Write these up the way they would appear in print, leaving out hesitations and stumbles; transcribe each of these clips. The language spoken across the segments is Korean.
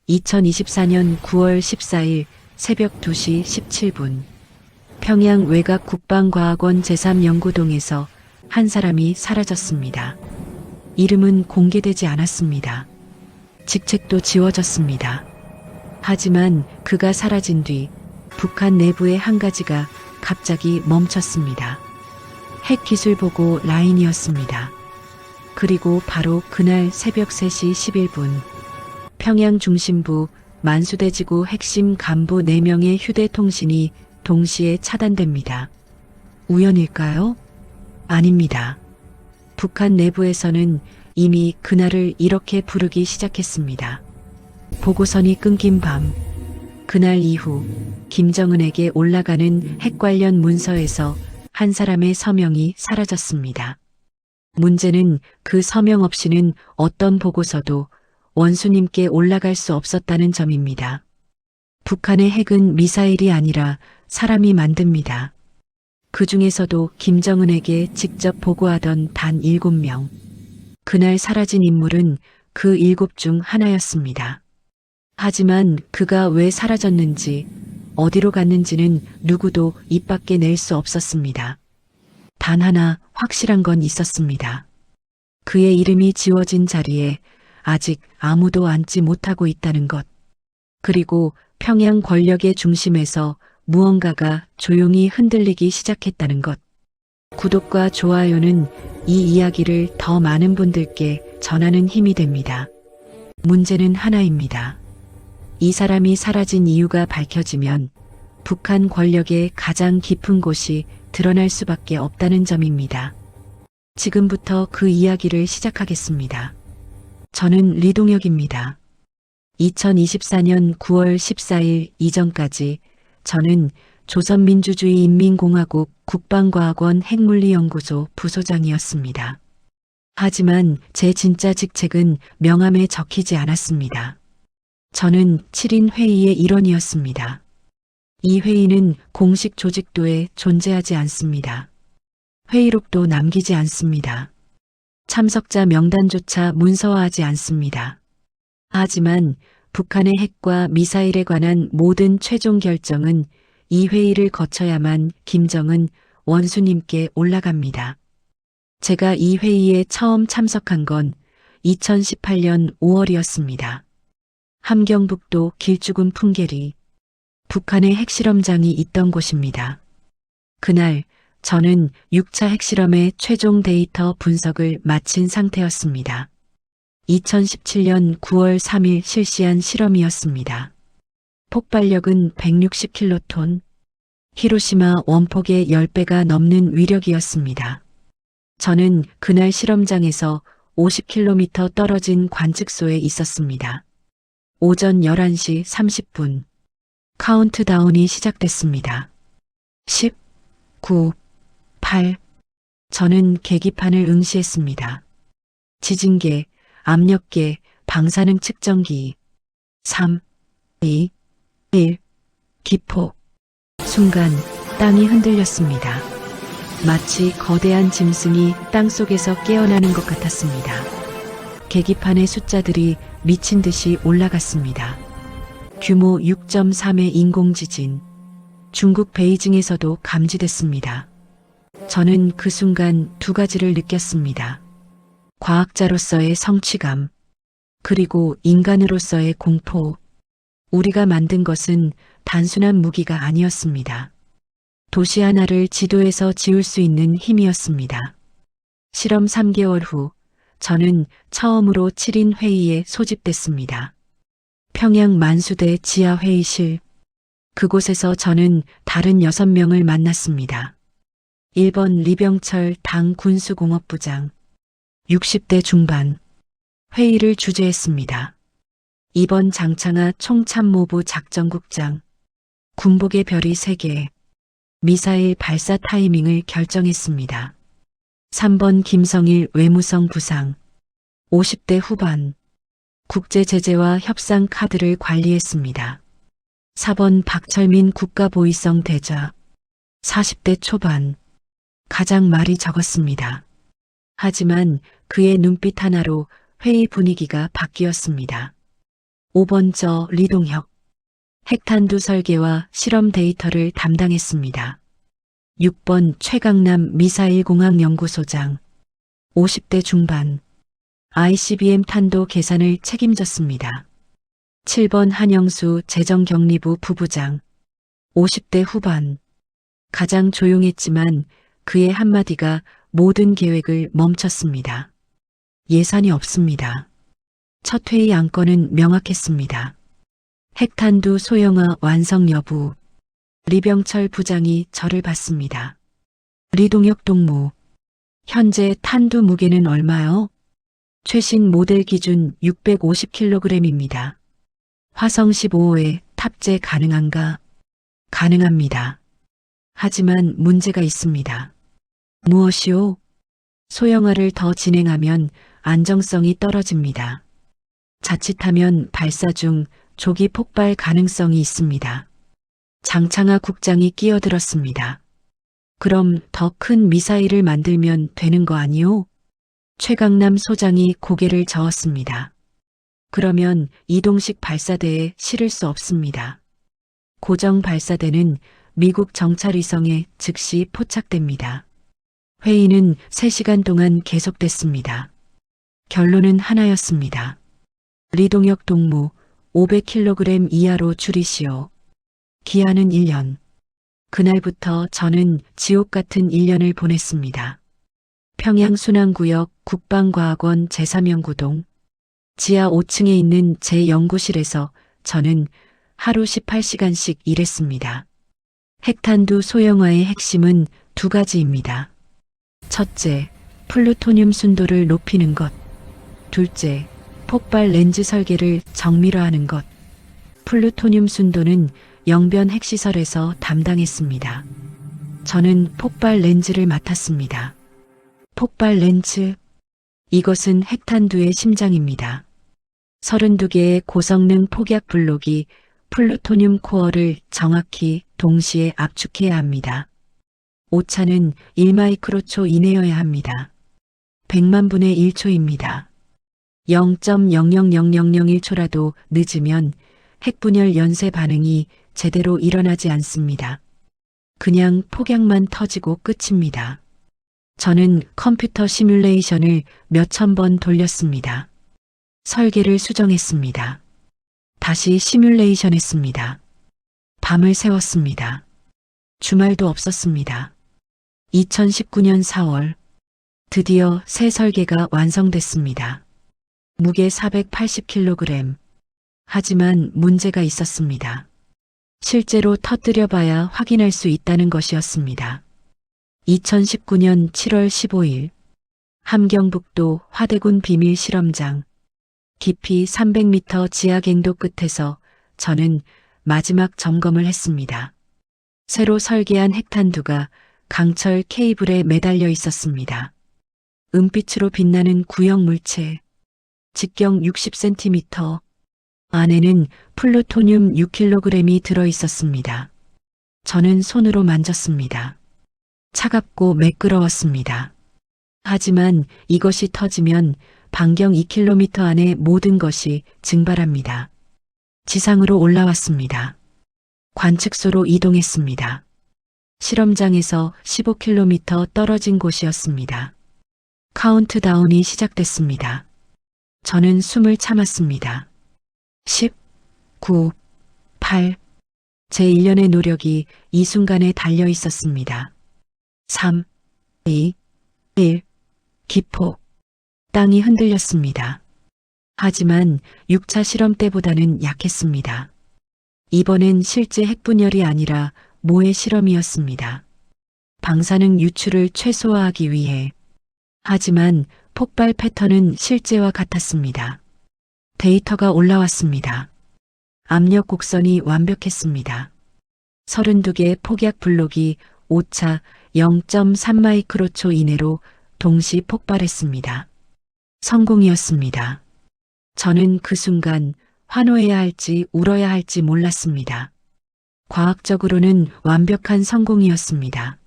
2024년 9월 14일 새벽 2시 17분 평양 외곽 국방과학원 제3연구동에서 한 사람이 사라졌습니다. 이름은 공개되지 않았습니다. 직책도 지워졌습니다. 하지만 그가 사라진 뒤 북한 내부의 한 가지가 갑자기 멈췄습니다. 핵기술 보고 라인이었습니다. 그리고 바로 그날 새벽 3시 11분 평양 중심부 만수대지구 핵심 간부 4명의 휴대통신이 동시에 차단됩니다. 우연일까요? 아닙니다. 북한 내부에서는 이미 그날을 이렇게 부르기 시작했습니다. 보고선이 끊긴 밤, 그날 이후 김정은에게 올라가는 핵 관련 문서에서 한 사람의 서명이 사라졌습니다. 문제는 그 서명 없이는 어떤 보고서도 원수님께 올라갈 수 없었다는 점입니다. 북한의 핵은 미사일이 아니라 사람이 만듭니다. 그 중에서도 김정은에게 직접 보고하던 단 7명. 그날 사라진 인물은 그 7 중 하나였습니다. 하지만 그가 왜 사라졌는지, 어디로 갔는지는 누구도 입 밖에 낼 수 없었습니다. 단 하나 확실한 건 있었습니다. 그의 이름이 지워진 자리에 아직 아무도 앉지 못하고 있다는 것. 그리고 평양 권력의 중심에서 무언가가 조용히 흔들리기 시작했다는 것. 구독과 좋아요는 이 이야기를 더 많은 분들께 전하는 힘이 됩니다. 문제는 하나입니다. 이 사람이 사라진 이유가 밝혀지면 북한 권력의 가장 깊은 곳이 드러날 수밖에 없다는 점입니다. 지금부터 그 이야기를 시작하겠습니다. 저는 리동혁입니다. 2024년 9월 14일 이전까지 저는 조선민주주의인민공화국 국방과학원 핵물리연구소 부소장이었습니다. 하지만 제 진짜 직책은 명함에 적히지 않았습니다. 저는 7인 회의의 일원이었습니다. 이 회의는 공식 조직도에 존재하지 않습니다. 회의록도 남기지 않습니다. 참석자 명단조차 문서화하지 않습니다. 하지만 북한의 핵과 미사일에 관한 모든 최종 결정은 이 회의를 거쳐야만 김정은 원수님께 올라갑니다. 제가 이 회의에 처음 참석한 건 2018년 5월이었습니다. 함경북도 길쭉은 풍계리, 북한의 핵실험장이 있던 곳입니다. 그날 저는 6차 핵실험의 최종 데이터 분석을 마친 상태였습니다. 2017년 9월 3일 실시한 실험이었습니다. 폭발력은 160킬로톤, 히로시마 원폭의 10배가 넘는 위력이었습니다. 저는 그날 실험장에서 50km 떨어진 관측소에 있었습니다. 오전 11시 30분, 카운트다운이 시작됐습니다. 10, 9, 8. 저는 계기판을 응시했습니다. 지진계, 압력계, 방사능 측정기. 3, 2, 1. 기폭. 순간 땅이 흔들렸습니다. 마치 거대한 짐승이 땅속에서 깨어나는 것 같았습니다. 계기판의 숫자들이 미친 듯이 올라갔습니다. 규모 6.3의 인공지진. 중국 베이징에서도 감지됐습니다. 저는 그 순간 두 가지를 느꼈습니다. 과학자로서의 성취감, 그리고 인간으로서의 공포. 우리가 만든 것은 단순한 무기가 아니었습니다. 도시 하나를 지도에서 지울 수 있는 힘이었습니다. 실험 3개월 후 저는 처음으로 7인 회의에 소집됐습니다. 평양 만수대 지하회의실. 그곳에서 저는 다른 6명을 만났습니다. 1번 리병철 당 군수공업부장, 60대 중반, 회의를 주재했습니다. 2번 장창하 총참모부 작전국장, 군복의 별이 3개, 미사일 발사 타이밍을 결정했습니다. 3번 김성일 외무성 부상, 50대 후반, 국제제재와 협상 카드를 관리했습니다. 4번 박철민 국가보위성 대좌, 40대 초반, 가장 말이 적었습니다. 하지만 그의 눈빛 하나로 회의 분위기가 바뀌었습니다. 5번 저 리동혁. 핵탄두 설계와 실험 데이터를 담당했습니다. 6번 최강남 미사일공학연구소장. 50대 중반. ICBM 탄도 계산을 책임졌습니다. 7번 한영수 재정경리부 부부장. 50대 후반. 가장 조용했지만 그의 한마디가 모든 계획을 멈췄습니다. 예산이 없습니다. 첫 회의 안건은 명확했습니다. 핵탄두 소형화 완성 여부. 리병철 부장이 저를 봤습니다. 리동혁 동무. 현재 탄두 무게는 얼마요? 최신 모델 기준 650kg입니다. 화성 15호에 탑재 가능한가? 가능합니다. 하지만 문제가 있습니다. 무엇이요? 소형화를 더 진행하면 안정성이 떨어집니다. 자칫하면 발사 중 조기 폭발 가능성이 있습니다. 장창하 국장이 끼어들었습니다. 그럼 더 큰 미사일을 만들면 되는 거 아니요? 최강남 소장이 고개를 저었습니다. 그러면 이동식 발사대에 실을 수 없습니다. 고정 발사대는 미국 정찰위성에 즉시 포착됩니다. 회의는 3시간 동안 계속됐습니다. 결론은 하나였습니다. 리동혁 동무 500kg 이하로 줄이시오. 기한은 1년. 그날부터 저는 지옥 같은 1년을 보냈습니다. 평양 순환구역 국방과학원 제3연구동 지하 5층에 있는 제 연구실에서 저는 하루 18시간씩 일했습니다. 핵탄두 소형화의 핵심은 2가지입니다. 첫째, 플루토늄 순도를 높이는 것. 둘째, 폭발 렌즈 설계를 정밀화하는 것. 플루토늄 순도는 영변 핵시설에서 담당했습니다. 저는 폭발 렌즈를 맡았습니다. 폭발 렌즈. 이것은 핵탄두의 심장입니다. 32개의 고성능 폭약 블록이 플루토늄 코어를 정확히 동시에 압축해야 합니다. 오차는 1마이크로초 이내여야 합니다. 100만 분의 1초입니다. 0.000001초라도 늦으면 핵분열 연쇄 반응이 제대로 일어나지 않습니다. 그냥 폭약만 터지고 끝입니다. 저는 컴퓨터 시뮬레이션을 몇천 번 돌렸습니다. 설계를 수정했습니다. 다시 시뮬레이션 했습니다. 밤을 새웠습니다. 주말도 없었습니다. 2019년 4월 드디어 새 설계가 완성됐습니다. 무게 480kg. 하지만 문제가 있었습니다. 실제로 터뜨려봐야 확인할 수 있다는 것이었습니다. 2019년 7월 15일 함경북도 화대군 비밀 실험장 깊이 300m 지하 갱도 끝에서 저는 마지막 점검을 했습니다. 새로 설계한 핵탄두가 강철 케이블에 매달려 있었습니다. 은빛으로 빛나는 구형 물체, 직경 60cm, 안에는 플루토늄 6kg이 들어 있었습니다. 저는 손으로 만졌습니다. 차갑고 매끄러웠습니다. 하지만 이것이 터지면 반경 2km 안의 모든 것이 증발합니다. 지상으로 올라왔습니다. 관측소로 이동했습니다. 실험장에서 15km 떨어진 곳이었습니다. 카운트다운이 시작됐습니다. 저는 숨을 참았습니다. 10, 9, 8. 제 1년의 노력이 이 순간에 달려 있었습니다. 3, 2, 1. 기폭. 땅이 흔들렸습니다. 하지만 6차 실험 때보다는 약했습니다. 이번엔 실제 핵분열이 아니라 모의 실험이었습니다. 방사능 유출을 최소화하기 위해. 하지만 폭발 패턴은 실제와 같았습니다. 데이터가 올라왔습니다. 압력 곡선이 완벽했습니다. 32개의 폭약 블록이 오차 0.3마이크로초 이내로 동시 폭발했습니다. 성공이었습니다. 저는 그 순간 환호해야 할지 울어야 할지 몰랐습니다. 과학적으로는 완벽한 성공이었습니다.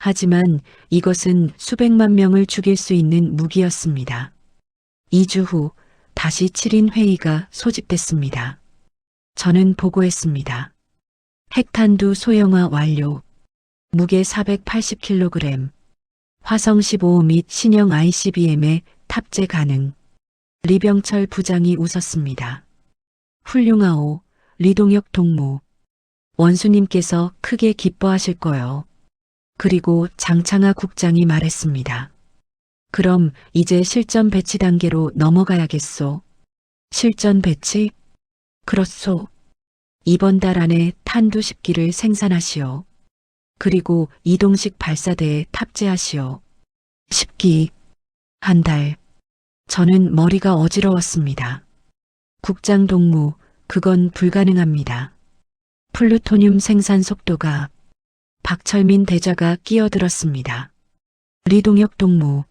하지만 이것은 수백만 명을 죽일 수 있는 무기였습니다. 2주 후 다시 7인 회의가 소집됐습니다. 저는 보고했습니다. 핵탄두 소형화 완료. 무게 480kg. 화성 15 및 신형 ICBM에 탑재 가능. 리병철 부장이 웃었습니다. 훌륭하오, 리동혁 동무. 원수님께서 크게 기뻐하실 거요. 그리고 장창하 국장이 말했습니다. 그럼 이제 실전 배치 단계로 넘어가야겠소. 실전 배치? 그렇소. 이번 달 안에 탄두 10기를 생산하시오. 그리고 이동식 발사대에 탑재하시오. 10기. 한 달. 저는 머리가 어지러웠습니다. 국장 동무, 그건 불가능합니다. 플루토늄 생산 속도가. 박철민 대자가 끼어들었습니다. 리동혁 동무.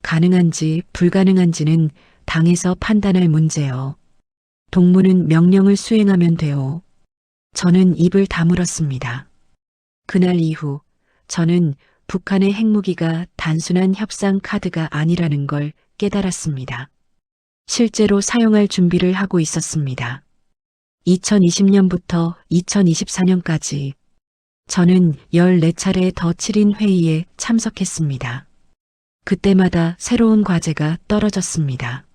가능한지 불가능한지는 당에서 판단할 문제요. 동무는 명령을 수행하면 돼요. 저는 입을 다물었습니다. 그날 이후 저는 북한의 핵무기가 단순한 협상 카드가 아니라는 걸 깨달았습니다. 실제로 사용할 준비를 하고 있었습니다. 2020년부터 2024년까지 저는 14차례 더 7인 회의에 참석했습니다. 그때마다 새로운 과제가 떨어졌습니다.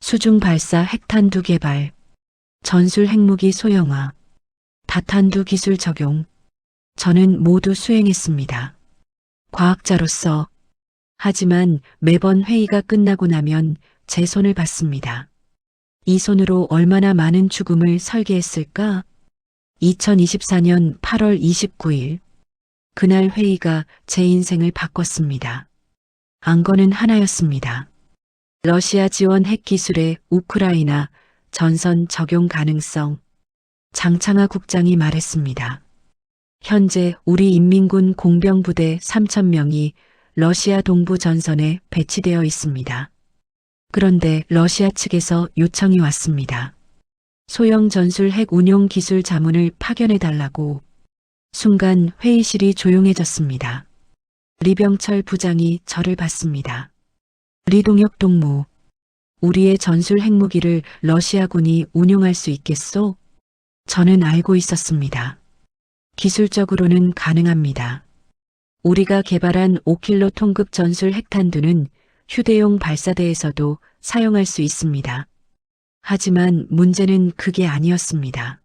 수중 발사 핵탄두 개발, 전술 핵무기 소형화, 다탄두 기술 적용. 저는 모두 수행했습니다. 과학자로서. 하지만 매번 회의가 끝나고 나면 제 손을 봤습니다. 이 손으로 얼마나 많은 죽음을 설계했을까? 2024년 8월 29일. 그날 회의가 제 인생을 바꿨습니다. 안건은 하나였습니다. 러시아 지원 핵 기술의 우크라이나 전선 적용 가능성. 장창하 국장이 말했습니다. 현재 우리 인민군 공병부대 3,000명이 러시아 동부 전선에 배치되어 있습니다. 그런데 러시아 측에서 요청이 왔습니다. 소형 전술 핵 운용 기술 자문을 파견해달라고. 순간 회의실이 조용해졌습니다. 리병철 부장이 저를 봤습니다. 리동혁 동무. 우리의 전술 핵무기를 러시아군이 운용할 수 있겠소? 저는 알고 있었습니다. 기술적으로는 가능합니다. 우리가 개발한 5킬로톤급 전술 핵탄두는 휴대용 발사대에서도 사용할 수 있습니다. 하지만 문제는 그게 아니었습니다.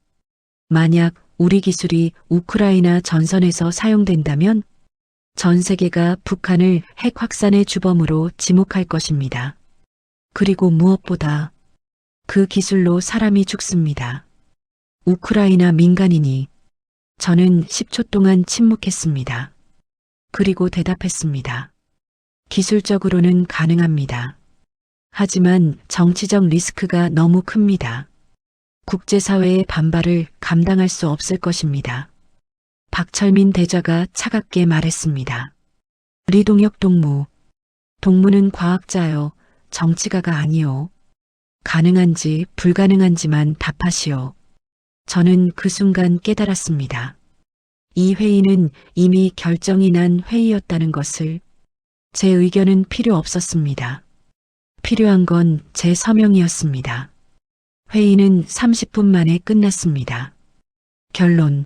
만약 우리 기술이 우크라이나 전선에서 사용된다면 전 세계가 북한을 핵 확산의 주범으로 지목할 것입니다. 그리고 무엇보다 그 기술로 사람이 죽습니다. 우크라이나 민간인이. 저는 10초 동안 침묵했습니다. 그리고 대답했습니다. 기술적으로는 가능합니다. 하지만 정치적 리스크가 너무 큽니다. 국제사회의 반발을 감당할 수 없을 것입니다. 박철민 대자가 차갑게 말했습니다. 리동혁 동무. 동무는 과학자요, 정치가가 아니요. 가능한지 불가능한지만 답하시오. 저는 그 순간 깨달았습니다. 이 회의는 이미 결정이 난 회의였다는 것을. 제 의견은 필요 없었습니다. 필요한 건 제 서명이었습니다. 회의는 30분 만에 끝났습니다. 결론.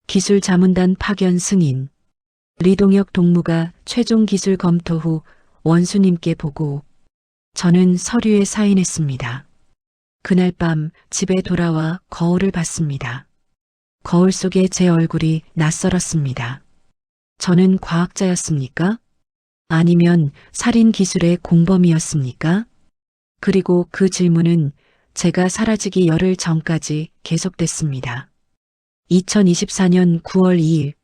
기술 자문단 파견 승인. 리동혁 동무가 최종 기술 검토 후 원수님께 보고. 저는 서류에 사인했습니다. 그날 밤 집에 돌아와 거울을 봤습니다. 거울 속에 제 얼굴이 낯설었습니다. 저는 과학자였습니까? 아니면 살인 기술의 공범이었습니까? 그리고 그 질문은 제가 사라지기 열흘 전까지 계속됐습니다. 2024년 9월 2일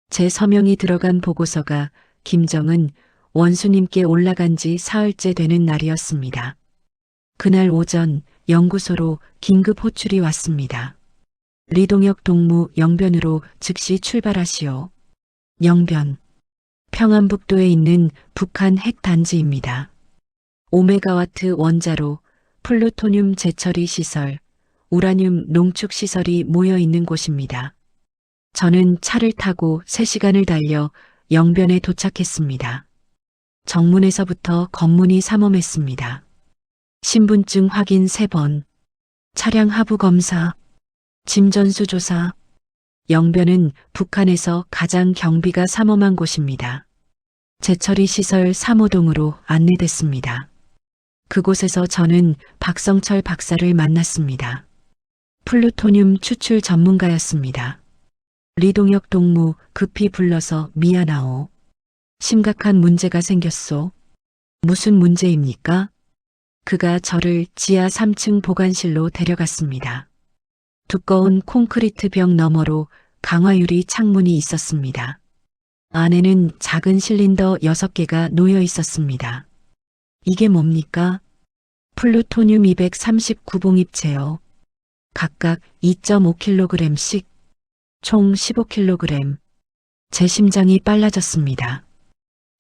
제 서명이 들어간 보고서가 김정은 원수님께 올라간 지 사흘째 되는 날이었습니다. 그날 오전 연구소로 긴급 호출이 왔습니다. 리동혁 동무 영변으로 즉시 출발하시오. 영변. 평안북도에 있는 북한 핵단지입니다. 5메가와트 원자로, 플루토늄 재처리 시설, 우라늄 농축 시설이 모여 있는 곳입니다. 저는 차를 타고 3시간을 달려 영변에 도착했습니다. 정문에서부터 검문이 삼엄했습니다. 신분증 확인 3번, 차량 하부 검사, 짐 전수 조사. 영변은 북한에서 가장 경비가 삼엄한 곳입니다. 재처리 시설 3호동으로 안내됐습니다. 그곳에서 저는 박성철 박사를 만났습니다. 플루토늄 추출 전문가였습니다. 리동혁 동무 급히 불러서 미안하오. 심각한 문제가 생겼소. 무슨 문제입니까? 그가 저를 지하 3층 보관실로 데려갔습니다. 두꺼운 콘크리트 벽 너머로 강화유리 창문이 있었습니다. 안에는 작은 실린더 6개가 놓여 있었습니다. 이게 뭡니까? 플루토늄 239봉입체요. 각각 2.5kg씩, 총 15kg. 제 심장이 빨라졌습니다.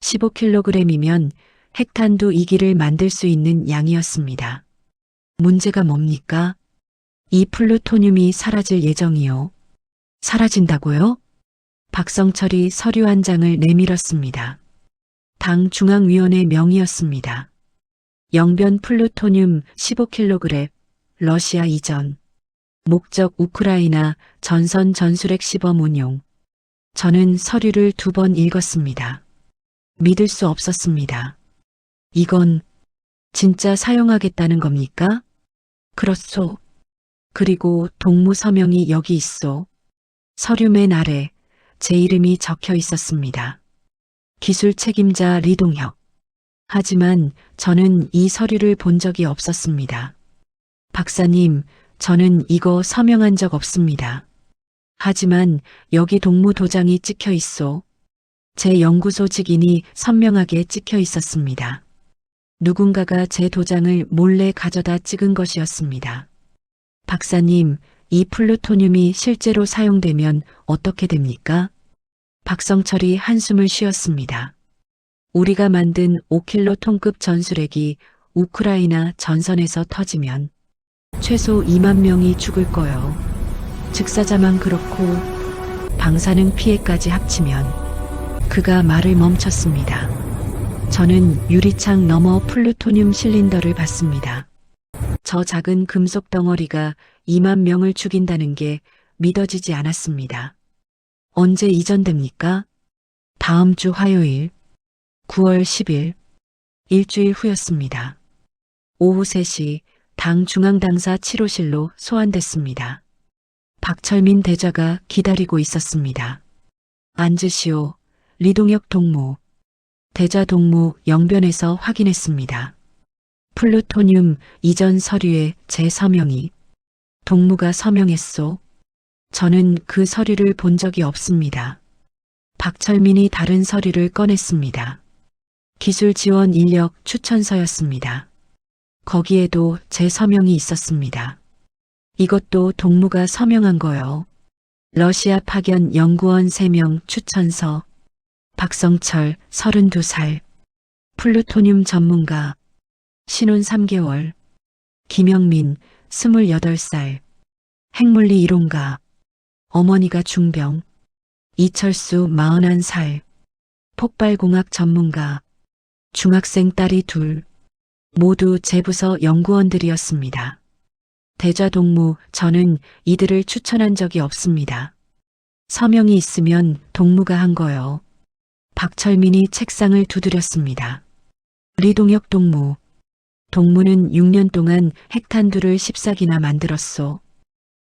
15kg이면 핵탄두 2기를 만들 수 있는 양이었습니다. 문제가 뭡니까? 이 플루토늄이 사라질 예정이요. 사라진다고요? 박성철이 서류 한 장을 내밀었습니다. 당 중앙위원회 명의였습니다. 영변 플루토늄 15kg, 러시아 이전. 목적 우크라이나 전선 전술핵 시범 운용. 저는 서류를 2번 읽었습니다. 믿을 수 없었습니다. 이건 진짜 사용하겠다는 겁니까? 그렇소. 그리고 동무 서명이 여기 있소. 서류 맨 아래 제 이름이 적혀 있었습니다. 기술 책임자 리동혁. 하지만 저는 이 서류를 본 적이 없었습니다. 박사님, 저는 이거 서명한 적 없습니다. 하지만 여기 동무 도장이 찍혀 있소. 제 연구소 직인이 선명하게 찍혀 있었습니다. 누군가가 제 도장을 몰래 가져다 찍은 것이었습니다. 박사님, 이 플루토늄이 실제로 사용되면 어떻게 됩니까? 박성철이 한숨을 쉬었습니다. 우리가 만든 5킬로톤급 전술핵이 우크라이나 전선에서 터지면 최소 2만 명이 죽을 거요. 즉사자만 그렇고 방사능 피해까지 합치면. 그가 말을 멈췄습니다. 저는 유리창 너머 플루토늄 실린더를 봤습니다. 저 작은 금속 덩어리가 2만 명을 죽인다는 게 믿어지지 않았습니다. 언제 이전됩니까? 다음 주 화요일, 9월 10일, 일주일 후였습니다. 오후 3시 당 중앙당사 7호실로 소환됐습니다. 박철민 대자가 기다리고 있었습니다. 앉으시오. 리동혁 동무. 대자 동무 영변에서 확인했습니다. 플루토늄 이전 서류에 제 서명이. 동무가 서명했소. 저는 그 서류를 본 적이 없습니다. 박철민이 다른 서류를 꺼냈습니다. 기술 지원 인력 추천서였습니다. 거기에도 제 서명이 있었습니다. 이것도 동무가 서명한 거요. 러시아 파견 연구원 3명 추천서. 박성철 32살. 플루토늄 전문가. 신혼 3개월. 김영민 28살. 핵물리 이론가. 어머니가 중병. 이철수 41살. 폭발공학 전문가. 중학생 딸이 2. 모두 제 부서 연구원들이었습니다. 대자 동무, 저는 이들을 추천한 적이 없습니다. 서명이 있으면 동무가 한 거요. 박철민이 책상을 두드렸습니다. 리동혁 동무. 동무는 6년 동안 핵탄두를 14기나 만들었소.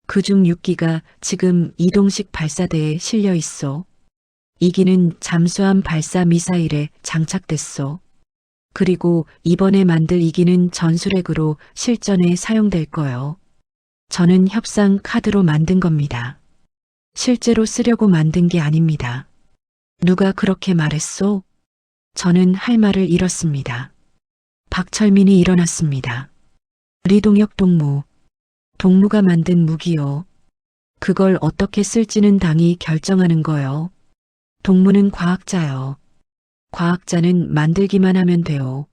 그중 6기가 지금 이동식 발사대에 실려 있소. 2기는 잠수함 발사 미사일에 장착됐소. 그리고 이번에 만들 2기는 전술핵으로 실전에 사용될 거요. 저는 협상 카드로 만든 겁니다. 실제로 쓰려고 만든 게 아닙니다. 누가 그렇게 말했소? 저는 할 말을 잃었습니다. 박철민이 일어났습니다. 리동혁 동무. 동무가 만든 무기요. 그걸 어떻게 쓸지는 당이 결정하는 거요. 동무는 과학자요. 과학자는 만들기만 하면 돼요.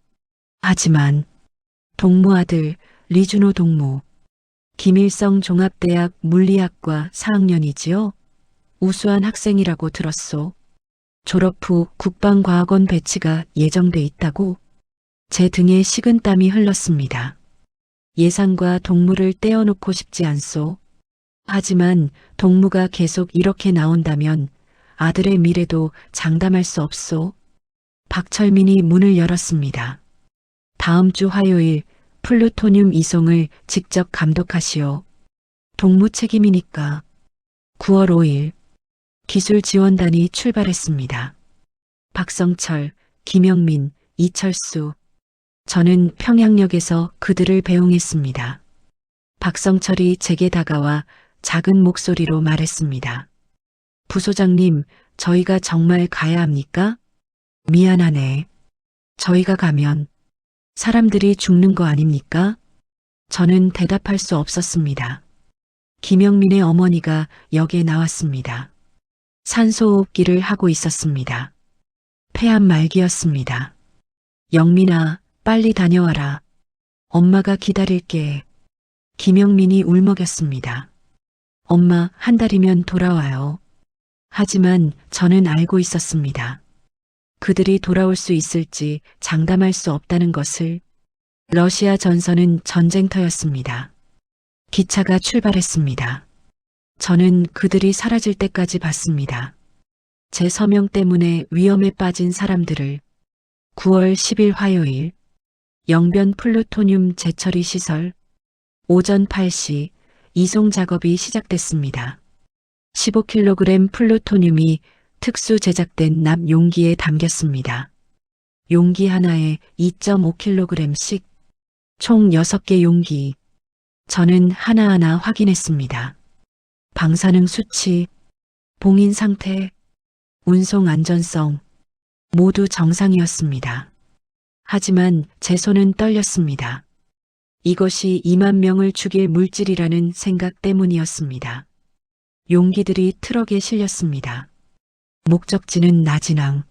하지만 동무 아들 리준호 동무. 김일성 종합대학 물리학과 4학년이지요. 우수한 학생이라고 들었소. 졸업 후 국방과학원 배치가 예정돼 있다고. 제 등에 식은땀이 흘렀습니다. 예산과 동무를 떼어놓고 싶지 않소. 하지만 동무가 계속 이렇게 나온다면 아들의 미래도 장담할 수 없소. 박철민이 문을 열었습니다. 다음 주 화요일 플루토늄 이송을 직접 감독하시오. 동무 책임이니까. 9월 5일 기술지원단이 출발했습니다. 박성철, 김영민, 이철수. 저는 평양역에서 그들을 배웅했습니다. 박성철이 제게 다가와 작은 목소리로 말했습니다. 부소장님, 저희가 정말 가야 합니까? 미안하네. 저희가 가면 사람들이 죽는 거 아닙니까? 저는 대답할 수 없었습니다. 김영민의 어머니가 역에 나왔습니다. 산소호흡기를 하고 있었습니다. 폐암 말기였습니다. 영민아, 빨리 다녀와라. 엄마가 기다릴게. 김영민이 울먹였습니다. 엄마, 한 달이면 돌아와요. 하지만 저는 알고 있었습니다. 그들이 돌아올 수 있을지 장담할 수 없다는 것을. 러시아 전선은 전쟁터였습니다. 기차가 출발했습니다. 저는 그들이 사라질 때까지 봤습니다. 제 서명 때문에 위험에 빠진 사람들을. 9월 10일 화요일 영변 플루토늄 재처리 시설 오전 8시 이송 작업이 시작됐습니다. 15kg 플루토늄이 특수 제작된 납 용기에 담겼습니다. 용기 하나에 2.5kg씩 총 6개 용기. 저는 하나하나 확인했습니다. 방사능 수치, 봉인 상태, 운송 안전성 모두 정상이었습니다. 하지만 제 손은 떨렸습니다. 이것이 2만 명을 죽일 물질이라는 생각 때문이었습니다. 용기들이 트럭에 실렸습니다. 목적지는 나진항.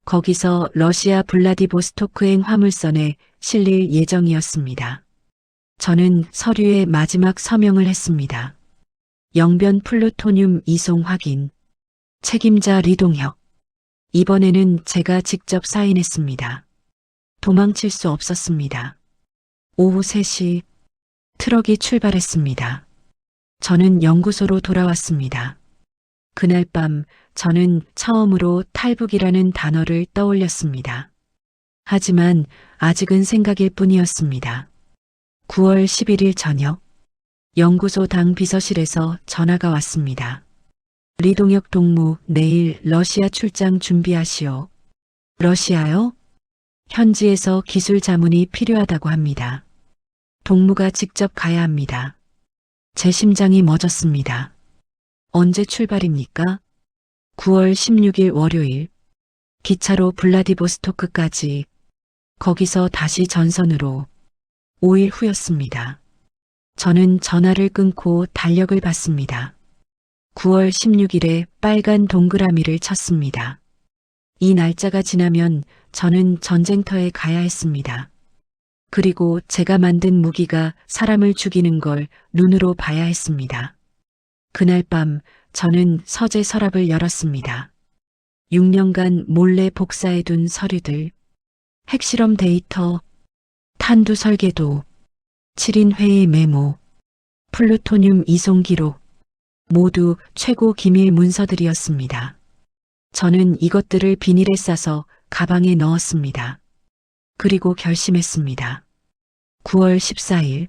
거기서 러시아 블라디보스토크행 화물선에 실릴 예정이었습니다. 저는 서류에 마지막 서명을 했습니다. 영변 플루토늄 이송 확인. 책임자 리동혁. 이번에는 제가 직접 사인했습니다. 도망칠 수 없었습니다. 오후 3시 트럭이 출발했습니다. 저는 연구소로 돌아왔습니다. 그날 밤 저는 처음으로 탈북이라는 단어를 떠올렸습니다. 하지만 아직은 생각일 뿐이었습니다. 9월 11일 저녁 연구소 당 비서실에서 전화가 왔습니다. 리동혁 동무, 내일 러시아 출장 준비하시오. 러시아요? 현지에서 기술 자문이 필요하다고 합니다. 동무가 직접 가야 합니다. 제 심장이 멎었습니다. 언제 출발입니까? 9월 16일 월요일. 기차로 블라디보스토크까지. 거기서 다시 전선으로. 5일 후였습니다. 저는 전화를 끊고 달력을 봤습니다. 9월 16일에 빨간 동그라미를 쳤습니다. 이 날짜가 지나면 저는 전쟁터에 가야 했습니다. 그리고 제가 만든 무기가 사람을 죽이는 걸 눈으로 봐야 했습니다. 그날 밤 저는 서재 서랍을 열었습니다. 6년간 몰래 복사해둔 서류들, 핵실험 데이터, 탄두 설계도, 7인 회의 메모, 플루토늄 이송 기록, 모두 최고 기밀 문서들이었습니다. 저는 이것들을 비닐에 싸서 가방에 넣었습니다. 그리고 결심했습니다. 9월 14일,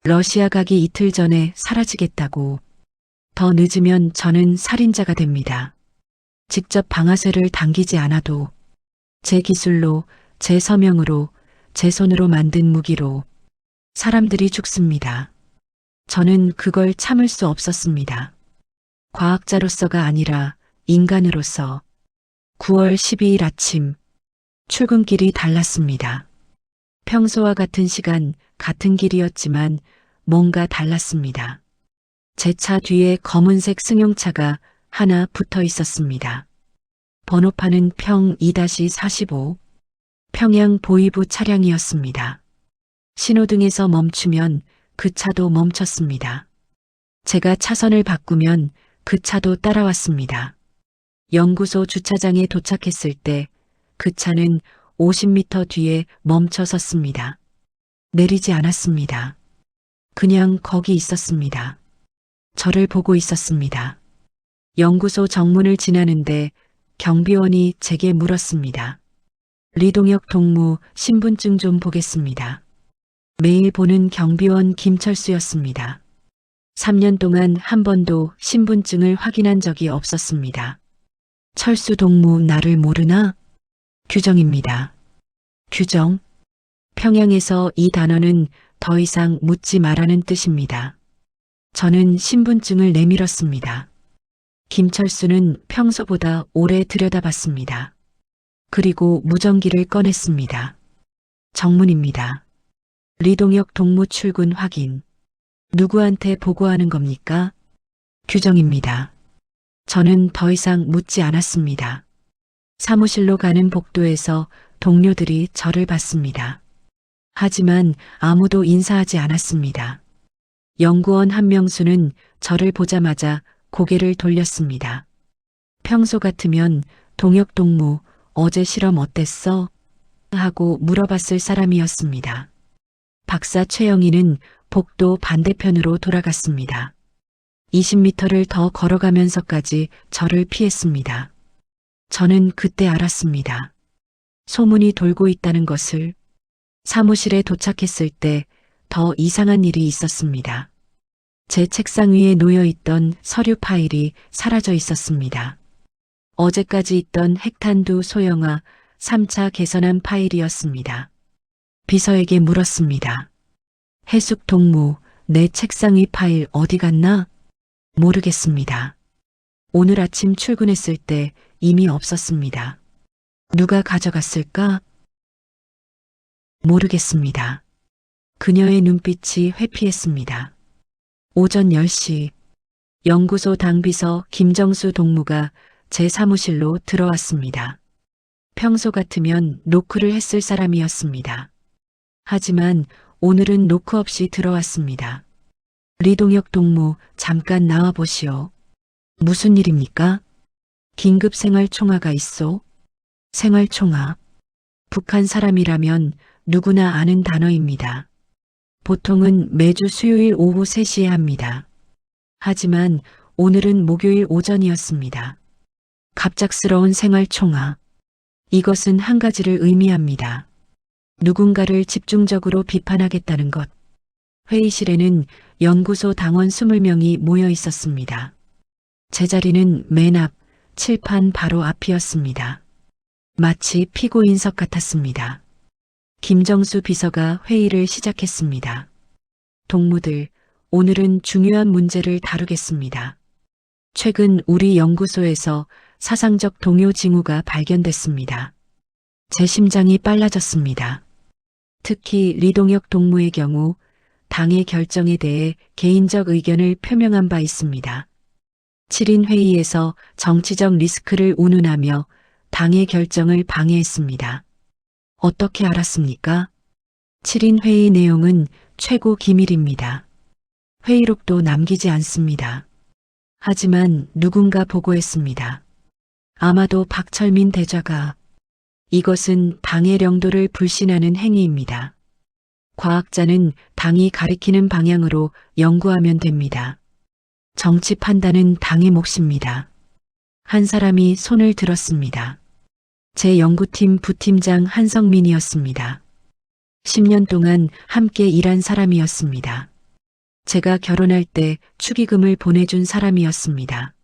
러시아 가기 이틀 전에 사라지겠다고. 더 늦으면 저는 살인자가 됩니다. 직접 방아쇠를 당기지 않아도 제 기술로, 제 서명으로, 제 손으로 만든 무기로 사람들이 죽습니다. 저는 그걸 참을 수 없었습니다. 과학자로서가 아니라 인간으로서. 9월 12일 아침 출근길이 달랐습니다. 평소와 같은 시간, 같은 길이었지만 뭔가 달랐습니다. 제 차 뒤에 검은색 승용차가 하나 붙어 있었습니다. 번호판은 평 2-45, 평양 보이부 차량이었습니다. 신호등에서 멈추면 그 차도 멈췄습니다. 제가 차선을 바꾸면 그 차도 따라왔습니다. 연구소 주차장에 도착했을 때 그 차는 50m 뒤에 멈춰 섰습니다. 내리지 않았습니다. 그냥 거기 있었습니다. 저를 보고 있었습니다. 연구소 정문을 지나는데 경비원이 제게 물었습니다. 리동혁 동무 신분증 좀 보겠습니다. 매일 보는 경비원 김철수였습니다. 3년 동안 한 번도 신분증을 확인한 적이 없었습니다. 철수 동무 나를 모르나? 규정입니다. 규정? 평양에서 이 단어는 더 이상 묻지 말라는 뜻입니다. 저는 신분증을 내밀었습니다. 김철수는 평소보다 오래 들여다봤습니다. 그리고 무전기를 꺼냈습니다. 정문입니다. 리동혁 동무 출근 확인. 누구한테 보고하는 겁니까? 규정입니다. 저는 더 이상 묻지 않았습니다. 사무실로 가는 복도에서 동료들이 저를 봤습니다. 하지만 아무도 인사하지 않았습니다. 연구원 한명수는 저를 보자마자 고개를 돌렸습니다. 평소 같으면 동혁 동무 어제 실험 어땠어? 하고 물어봤을 사람이었습니다. 박사 최영희는 복도 반대편으로 돌아갔습니다. 20m를 더 걸어가면서까지 저를 피했습니다. 저는 그때 알았습니다. 소문이 돌고 있다는 것을. 사무실에 도착했을 때 더 이상한 일이 있었습니다. 제 책상 위에 놓여 있던 서류 파일이 사라져 있었습니다. 어제까지 있던 핵탄두 소형화 3차 개선안 파일이었습니다. 비서에게 물었습니다. 해숙 동무, 내 책상 위 파일 어디 갔나? 모르겠습니다. 오늘 아침 출근했을 때 이미 없었습니다. 누가 가져갔을까? 모르겠습니다. 그녀의 눈빛이 회피했습니다. 오전 10시 연구소 당비서 김정수 동무가 제 사무실로 들어왔습니다. 평소 같으면 노크를 했을 사람이었습니다. 하지만 오늘은 노크 없이 들어왔습니다. 리동혁 동무 잠깐 나와 보시오. 무슨 일입니까? 긴급 생활총화가 있소. 생활총화. 북한 사람이라면 누구나 아는 단어입니다. 보통은 매주 수요일 오후 3시에 합니다. 하지만 오늘은 목요일 오전이었습니다. 갑작스러운 생활총화. 이것은 한 가지를 의미합니다. 누군가를 집중적으로 비판하겠다는 것. 회의실에는 연구소 당원 20명이 모여 있었습니다. 제 자리는 맨 앞, 칠판 바로 앞이었습니다. 마치 피고인석 같았습니다. 김정수 비서가 회의를 시작했습니다. 동무들, 오늘은 중요한 문제를 다루겠습니다. 최근 우리 연구소에서 사상적 동요 징후가 발견됐습니다. 제 심장이 빨라졌습니다. 특히 리동혁 동무의 경우 당의 결정에 대해 개인적 의견을 표명한 바 있습니다. 7인 회의에서 정치적 리스크를 운운하며 당의 결정을 방해했습니다. 어떻게 알았습니까? 7인 회의 내용은 최고 기밀입니다. 회의록도 남기지 않습니다. 하지만 누군가 보고했습니다. 아마도 박철민 대좌가. 이것은 당의 명도를 불신하는 행위입니다. 과학자는 당이 가리키는 방향으로 연구하면 됩니다. 정치 판단은 당의 몫입니다. 한 사람이 손을 들었습니다. 제 연구팀 부팀장 한성민이었습니다. 10년 동안 함께 일한 사람이었습니다. 제가 결혼할 때 축의금을 보내준 사람이었습니다.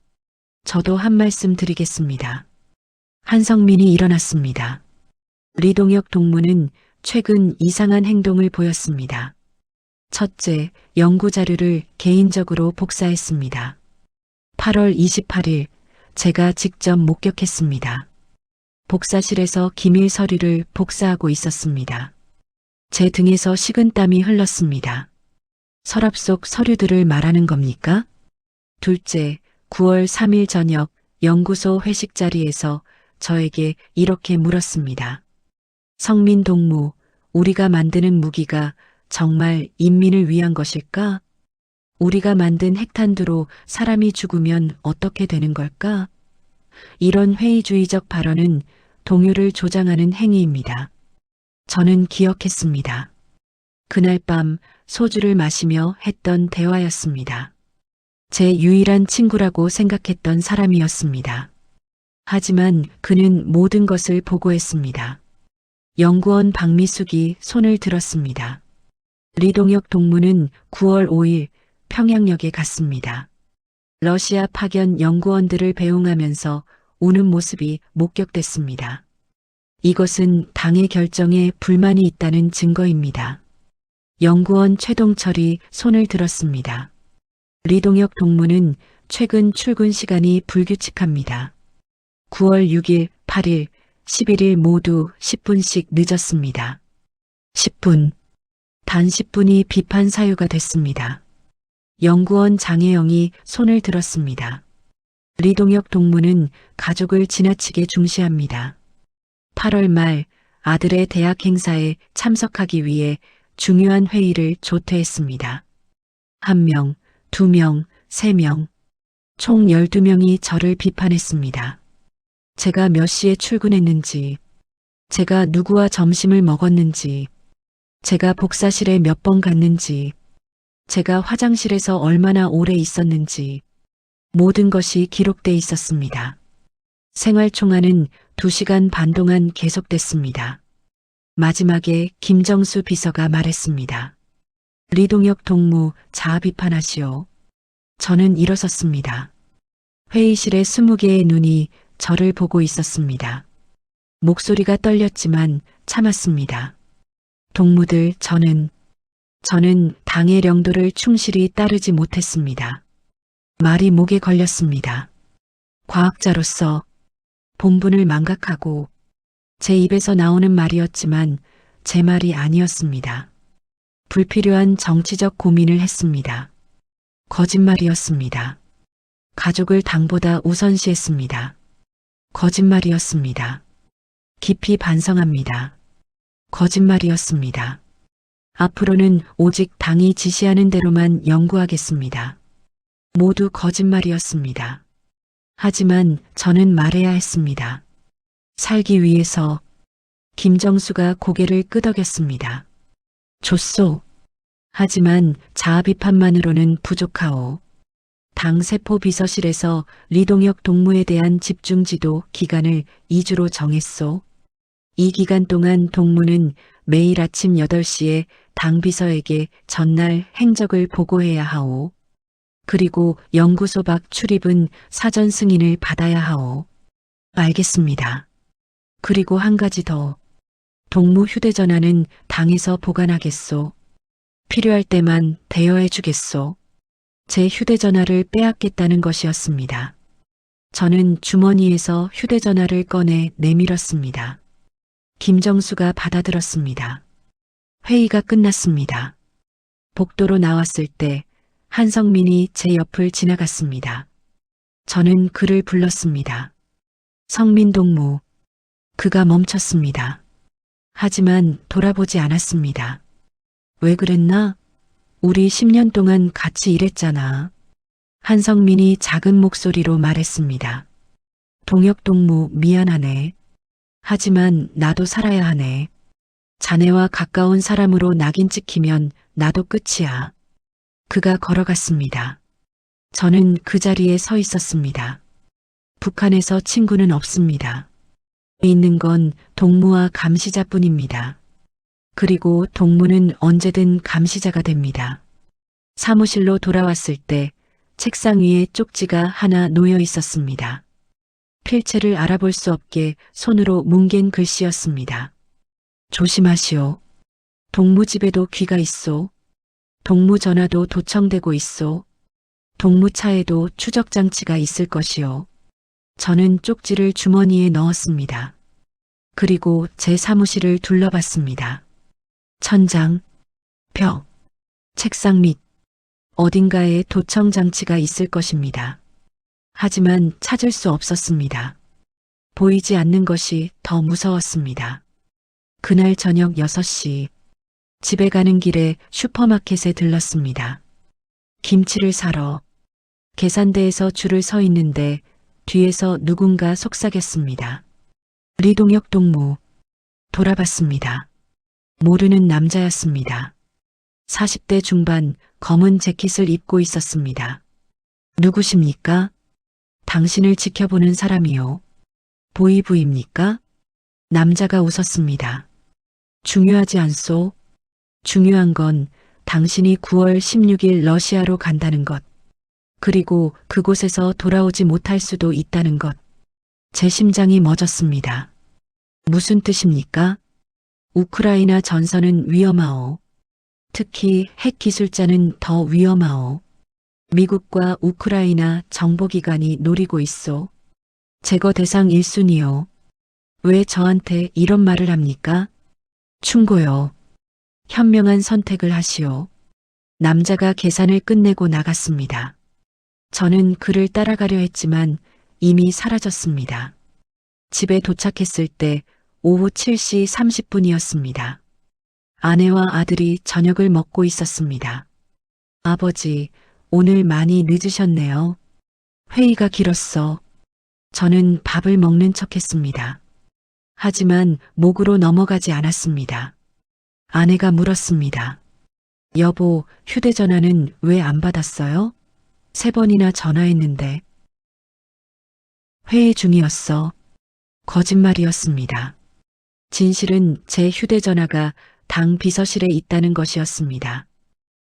저도 한 말씀 드리겠습니다. 한성민이 일어났습니다. 리동혁 동무는 최근 이상한 행동을 보였습니다. 첫째, 연구 자료를 개인적으로 복사했습니다. 8월 28일 제가 직접 목격했습니다. 복사실에서 기밀 서류를 복사하고 있었습니다. 제 등에서 식은땀이 흘렀습니다. 서랍 속 서류들을 말하는 겁니까? 둘째, 9월 3일 저녁 연구소 회식 자리에서 저에게 이렇게 물었습니다. 성민 동무, 우리가 만드는 무기가 정말 인민을 위한 것일까? 우리가 만든 핵탄두로 사람이 죽으면 어떻게 되는 걸까? 이런 회의주의적 발언은 동요를 조장하는 행위입니다. 저는 기억했습니다. 그날 밤 소주를 마시며 했던 대화였습니다. 제 유일한 친구라고 생각했던 사람이었습니다. 하지만 그는 모든 것을 보고했습니다. 연구원 박미숙이 손을 들었습니다. 리동혁 동무는 9월 5일 평양역에 갔습니다. 러시아 파견 연구원들을 배웅하면서 우는 모습이 목격됐습니다. 이것은 당의 결정에 불만이 있다는 증거입니다. 연구원 최동철이 손을 들었습니다. 리동혁 동무는 최근 출근 시간이 불규칙합니다. 9월 6일, 8일, 11일 모두 10분씩 늦었습니다. 10분. 단 10분이 비판 사유가 됐습니다. 연구원 장혜영이 손을 들었습니다. 리동혁 동무는 가족을 지나치게 중시합니다. 8월 말 아들의 대학 행사에 참석하기 위해 중요한 회의를 조퇴했습니다. 1명, 2명, 3명, 총 12명이 저를 비판했습니다. 제가 몇 시에 출근했는지, 제가 누구와 점심을 먹었는지, 제가 복사실에 몇 번 갔는지, 제가 화장실에서 얼마나 오래 있었는지, 모든 것이 기록돼 있었습니다. 생활총화는 2시간 반 동안 계속됐습니다. 마지막에 김정수 비서가 말했습니다. 리동혁 동무 자아 비판하시오. 저는 일어섰습니다. 회의실에 20개의 눈이 저를 보고 있었습니다. 목소리가 떨렸지만 참았습니다. 동무들, 저는 당의 령도를 충실히 따르지 못했습니다. 말이 목에 걸렸습니다. 과학자로서 본분을 망각하고 제 입에서 나오는 말이었지만 제 말이 아니었습니다. 불필요한 정치적 고민을 했습니다. 거짓말이었습니다. 가족을 당보다 우선시했습니다. 거짓말이었습니다. 깊이 반성합니다. 거짓말이었습니다. 앞으로는 오직 당이 지시하는 대로만 연구하겠습니다. 모두 거짓말이었습니다. 하지만 저는 말해야 했습니다. 살기 위해서. 김정수가 고개를 끄덕였습니다. 좋소. 하지만 자아 비판만으로는 부족하오. 당 세포 비서실에서 리동혁 동무에 대한 집중지도 기간을 2주로 정했소. 이 기간 동안 동무는 매일 아침 8시에 당 비서에게 전날 행적을 보고해야 하오. 그리고 연구소 밖 출입은 사전 승인을 받아야 하오. 알겠습니다. 그리고 한 가지 더. 동무 휴대전화는 당에서 보관하겠소. 필요할 때만 대여해 주겠소. 제 휴대전화를 빼앗겠다는 것이었습니다. 저는 주머니에서 휴대전화를 꺼내 내밀었습니다. 김정수가 받아들었습니다. 회의가 끝났습니다. 복도로 나왔을 때 한성민이 제 옆을 지나갔습니다. 저는 그를 불렀습니다. 성민 동무. 그가 멈췄습니다. 하지만 돌아보지 않았습니다. 왜 그랬나? 우리 10년 동안 같이 일했잖아. 한성민이 작은 목소리로 말했습니다. 동혁 동무 미안하네. 하지만 나도 살아야 하네. 자네와 가까운 사람으로 낙인 찍히면 나도 끝이야. 그가 걸어갔습니다. 저는 그 자리에 서 있었습니다. 북한에서 친구는 없습니다. 있는 건 동무와 감시자뿐입니다. 그리고 동무는 언제든 감시자가 됩니다. 사무실로 돌아왔을 때 책상 위에 쪽지가 하나 놓여 있었습니다. 필체를 알아볼 수 없게 손으로 뭉갠 글씨였습니다. 조심하시오. 동무 집에도 귀가 있소. 동무 전화도 도청되고 있소. 동무 차에도 추적 장치가 있을 것이오. 저는 쪽지를 주머니에 넣었습니다. 그리고 제 사무실을 둘러봤습니다. 천장, 벽, 책상 밑 어딘가에 도청 장치가 있을 것입니다. 하지만 찾을 수 없었습니다. 보이지 않는 것이 더 무서웠습니다. 그날 저녁 6시 집에 가는 길에 슈퍼마켓에 들렀습니다. 김치를 사러 계산대에서 줄을 서 있는데 뒤에서 누군가 속삭였습니다. 리동혁 동무. 돌아봤습니다. 모르는 남자였습니다. 40대 중반 검은 재킷을 입고 있었습니다. 누구십니까? 당신을 지켜보는 사람이요. 보이부입니까? 남자가 웃었습니다. 중요하지 않소. 중요한 건 당신이 9월 16일 러시아로 간다는 것. 그리고 그곳에서 돌아오지 못할 수도 있다는 것. 제 심장이 멎었습니다. 무슨 뜻입니까? 우크라이나 전선은 위험하오. 특히 핵기술자는 더 위험하오. 미국과 우크라이나 정보기관이 노리고 있어. 제거 대상 1순위요. 왜 저한테 이런 말을 합니까? 충고요. 현명한 선택을 하시오. 남자가 계산을 끝내고 나갔습니다. 저는 그를 따라가려 했지만 이미 사라졌습니다. 집에 도착했을 때 오후 7시 30분이었습니다. 아내와 아들이 저녁을 먹고 있었습니다. 아버지, 오늘 많이 늦으셨네요. 회의가 길었어. 저는 밥을 먹는 척 했습니다. 하지만 목으로 넘어가지 않았습니다. 아내가 물었습니다. 여보, 휴대전화는 왜 안 받았어요? 3번이나 전화했는데. 회의 중이었어. 거짓말이었습니다. 진실은 제 휴대전화가 당 비서실에 있다는 것이었습니다.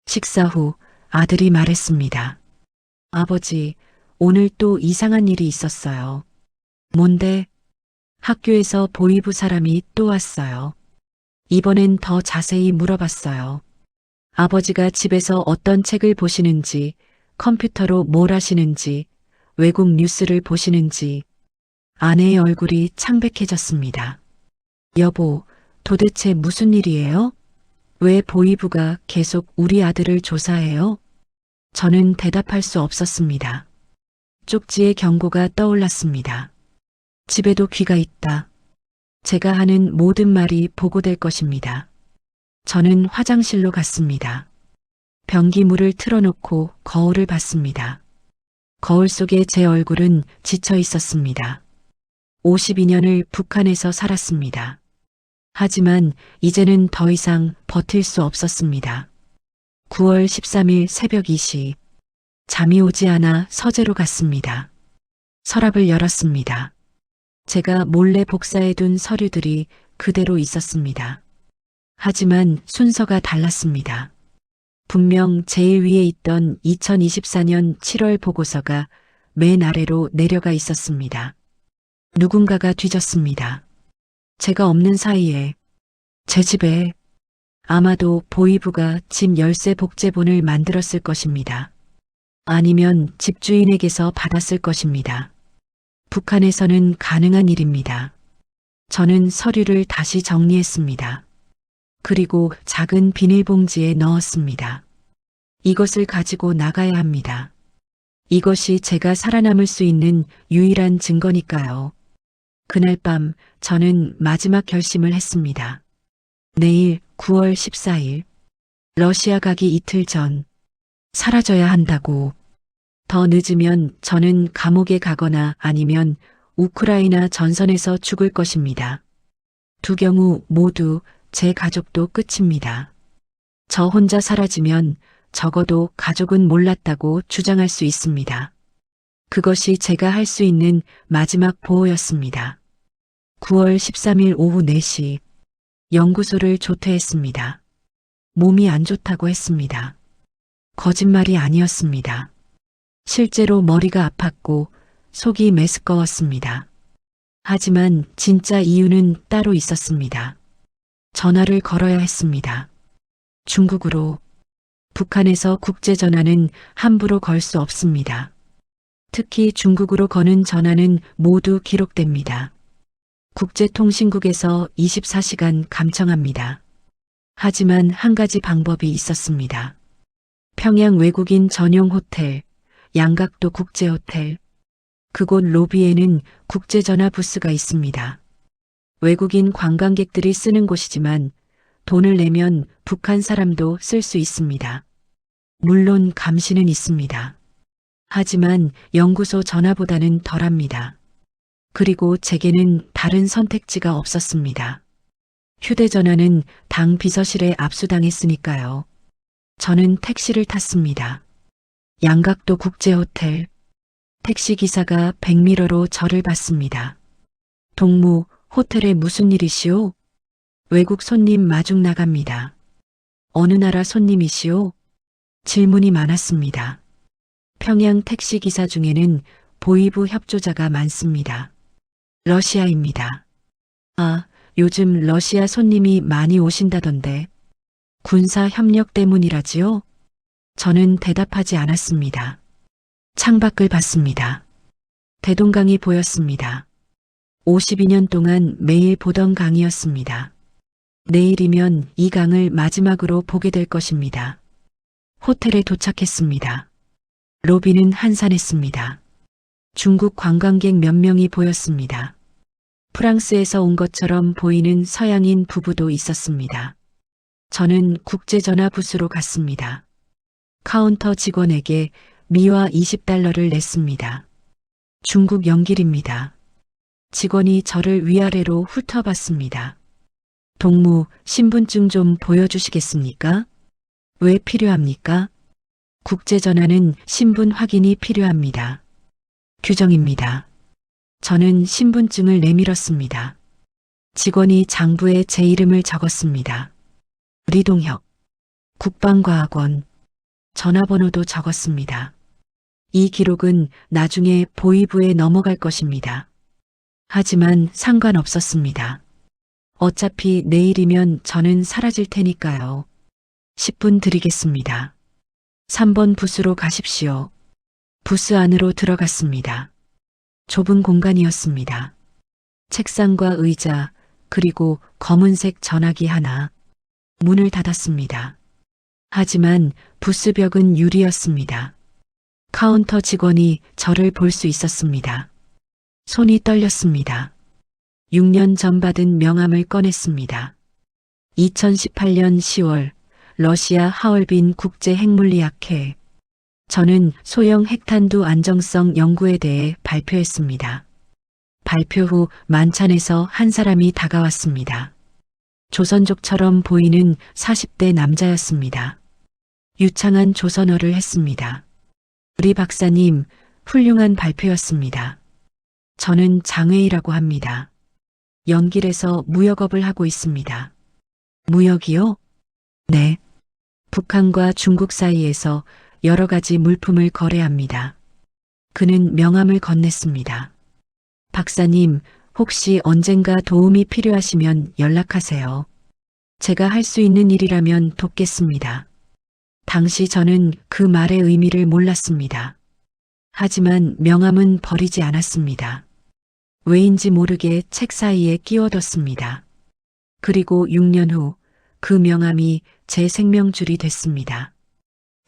식사 후 아들이 말했습니다. 아버지, 오늘 또 이상한 일이 있었어요. 뭔데? 학교에서 보이부 사람이 또 왔어요. 이번엔 더 자세히 물어봤어요. 아버지가 집에서 어떤 책을 보시는지, 컴퓨터로 뭘 하시는지, 외국 뉴스를 보시는지. 아내의 얼굴이 창백해졌습니다. 여보, 도대체 무슨 일이에요? 왜 보이부가 계속 우리 아들을 조사해요? 저는 대답할 수 없었습니다. 쪽지의 경고가 떠올랐습니다. 집에도 귀가 있다. 제가 하는 모든 말이 보고될 것입니다. 저는 화장실로 갔습니다. 변기물을 틀어놓고 거울을 봤습니다. 거울 속에 제 얼굴은 지쳐 있었습니다. 52년을 북한에서 살았습니다. 하지만 이제는 더 이상 버틸 수 없었습니다. 9월 13일 새벽 2시, 잠이 오지 않아 서재로 갔습니다. 서랍을 열었습니다. 제가 몰래 복사해둔 서류들이 그대로 있었습니다. 하지만 순서가 달랐습니다. 분명 제일 위에 있던 2024년 7월 보고서가 맨 아래로 내려가 있었습니다. 누군가가 뒤졌습니다. 제가 없는 사이에 제 집에 아마도 보이부가 집 열쇠 복제본을 만들었을 것입니다. 아니면 집주인에게서 받았을 것입니다. 북한에서는 가능한 일입니다. 저는 서류를 다시 정리했습니다. 그리고 작은 비닐봉지에 넣었습니다. 이것을 가지고 나가야 합니다. 이것이 제가 살아남을 수 있는 유일한 증거니까요. 그날 밤 저는 마지막 결심을 했습니다. 내일 9월 14일, 러시아 가기 이틀 전, 사라져야 한다고. 더 늦으면 저는 감옥에 가거나 아니면 우크라이나 전선에서 죽을 것입니다. 두 경우 모두 제 가족도 끝입니다. 저 혼자 사라지면 적어도 가족은 몰랐다고 주장할 수 있습니다. 그것이 제가 할 수 있는 마지막 보호였습니다. 9월 13일 오후 4시, 연구소를 조퇴했습니다. 몸이 안 좋다고 했습니다. 거짓말이 아니었습니다. 실제로 머리가 아팠고 속이 메스꺼웠습니다. 하지만 진짜 이유는 따로 있었습니다. 전화를 걸어야 했습니다. 중국으로. 북한에서 국제전화는 함부로 걸 수 없습니다. 특히 중국으로 거는 전화는 모두 기록됩니다. 국제통신국에서 24시간 감청합니다. 하지만 한 가지 방법이 있었습니다. 평양 외국인 전용 호텔, 양각도 국제호텔. 그곳 로비에는 국제전화 부스가 있습니다. 외국인 관광객들이 쓰는 곳이지만 돈을 내면 북한 사람도 쓸 수 있습니다. 물론 감시는 있습니다. 하지만 연구소 전화보다는 덜합니다. 그리고 제게는 다른 선택지가 없었습니다. 휴대전화는 당 비서실에 압수당했으니까요. 저는 택시를 탔습니다. 양각도 국제호텔. 택시기사가 백미러로 저를 봤습니다. 동무, 호텔에 무슨 일이시오? 외국 손님 마중 나갑니다. 어느 나라 손님이시오? 질문이 많았습니다. 평양 택시기사 중에는 보이부 협조자가 많습니다. 러시아입니다. 아, 요즘 러시아 손님이 많이 오신다던데. 군사 협력 때문이라지요? 저는 대답하지 않았습니다. 창밖을 봤습니다. 대동강이 보였습니다. 52년 동안 매일 보던 강이었습니다. 내일이면 이 강을 마지막으로 보게 될 것입니다. 호텔에 도착했습니다. 로비는 한산했습니다. 중국 관광객 몇 명이 보였습니다. 프랑스에서 온 것처럼 보이는 서양인 부부도 있었습니다. 저는 국제전화 부스로 갔습니다. 카운터 직원에게 미화 20달러를 냈습니다. 중국 연길입니다. 직원이 저를 위아래로 훑어봤습니다. 동무, 신분증 좀 보여주시겠습니까? 왜 필요합니까? 국제전화는 신분 확인이 필요합니다. 규정입니다. 저는 신분증을 내밀었습니다. 직원이 장부에 제 이름을 적었습니다. 리동혁, 국방과학원, 전화번호도 적었습니다. 이 기록은 나중에 보이부에 넘어갈 것입니다. 하지만 상관없었습니다. 어차피 내일이면 저는 사라질 테니까요. 10분 드리겠습니다. 3번 부스로 가십시오. 부스 안으로 들어갔습니다. 좁은 공간이었습니다. 책상과 의자, 그리고 검은색 전화기 하나. 문을 닫았습니다. 하지만 부스 벽은 유리였습니다. 카운터 직원이 저를 볼 수 있었습니다. 손이 떨렸습니다. 6년 전 받은 명함을 꺼냈습니다. 2018년 10월 러시아 하얼빈 국제핵물리학회. 저는 소형 핵탄두 안정성 연구에 대해 발표했습니다. 발표 후 만찬에서 한 사람이 다가왔습니다. 조선족처럼 보이는 40대 남자였습니다. 유창한 조선어를 했습니다. 우리 박사님, 훌륭한 발표였습니다. 저는 장회이라고 합니다. 연길에서 무역업을 하고 있습니다. 무역이요? 네. 북한과 중국 사이에서 여러 가지 물품을 거래합니다. 그는 명함을 건넸습니다. 박사님, 혹시 언젠가 도움이 필요하시면 연락하세요. 제가 할 수 있는 일이라면 돕겠습니다. 당시 저는 그 말의 의미를 몰랐습니다. 하지만 명함은 버리지 않았습니다. 왜인지 모르게 책 사이에 끼워뒀습니다. 그리고 6년 후 그 명함이 제 생명줄이 됐습니다.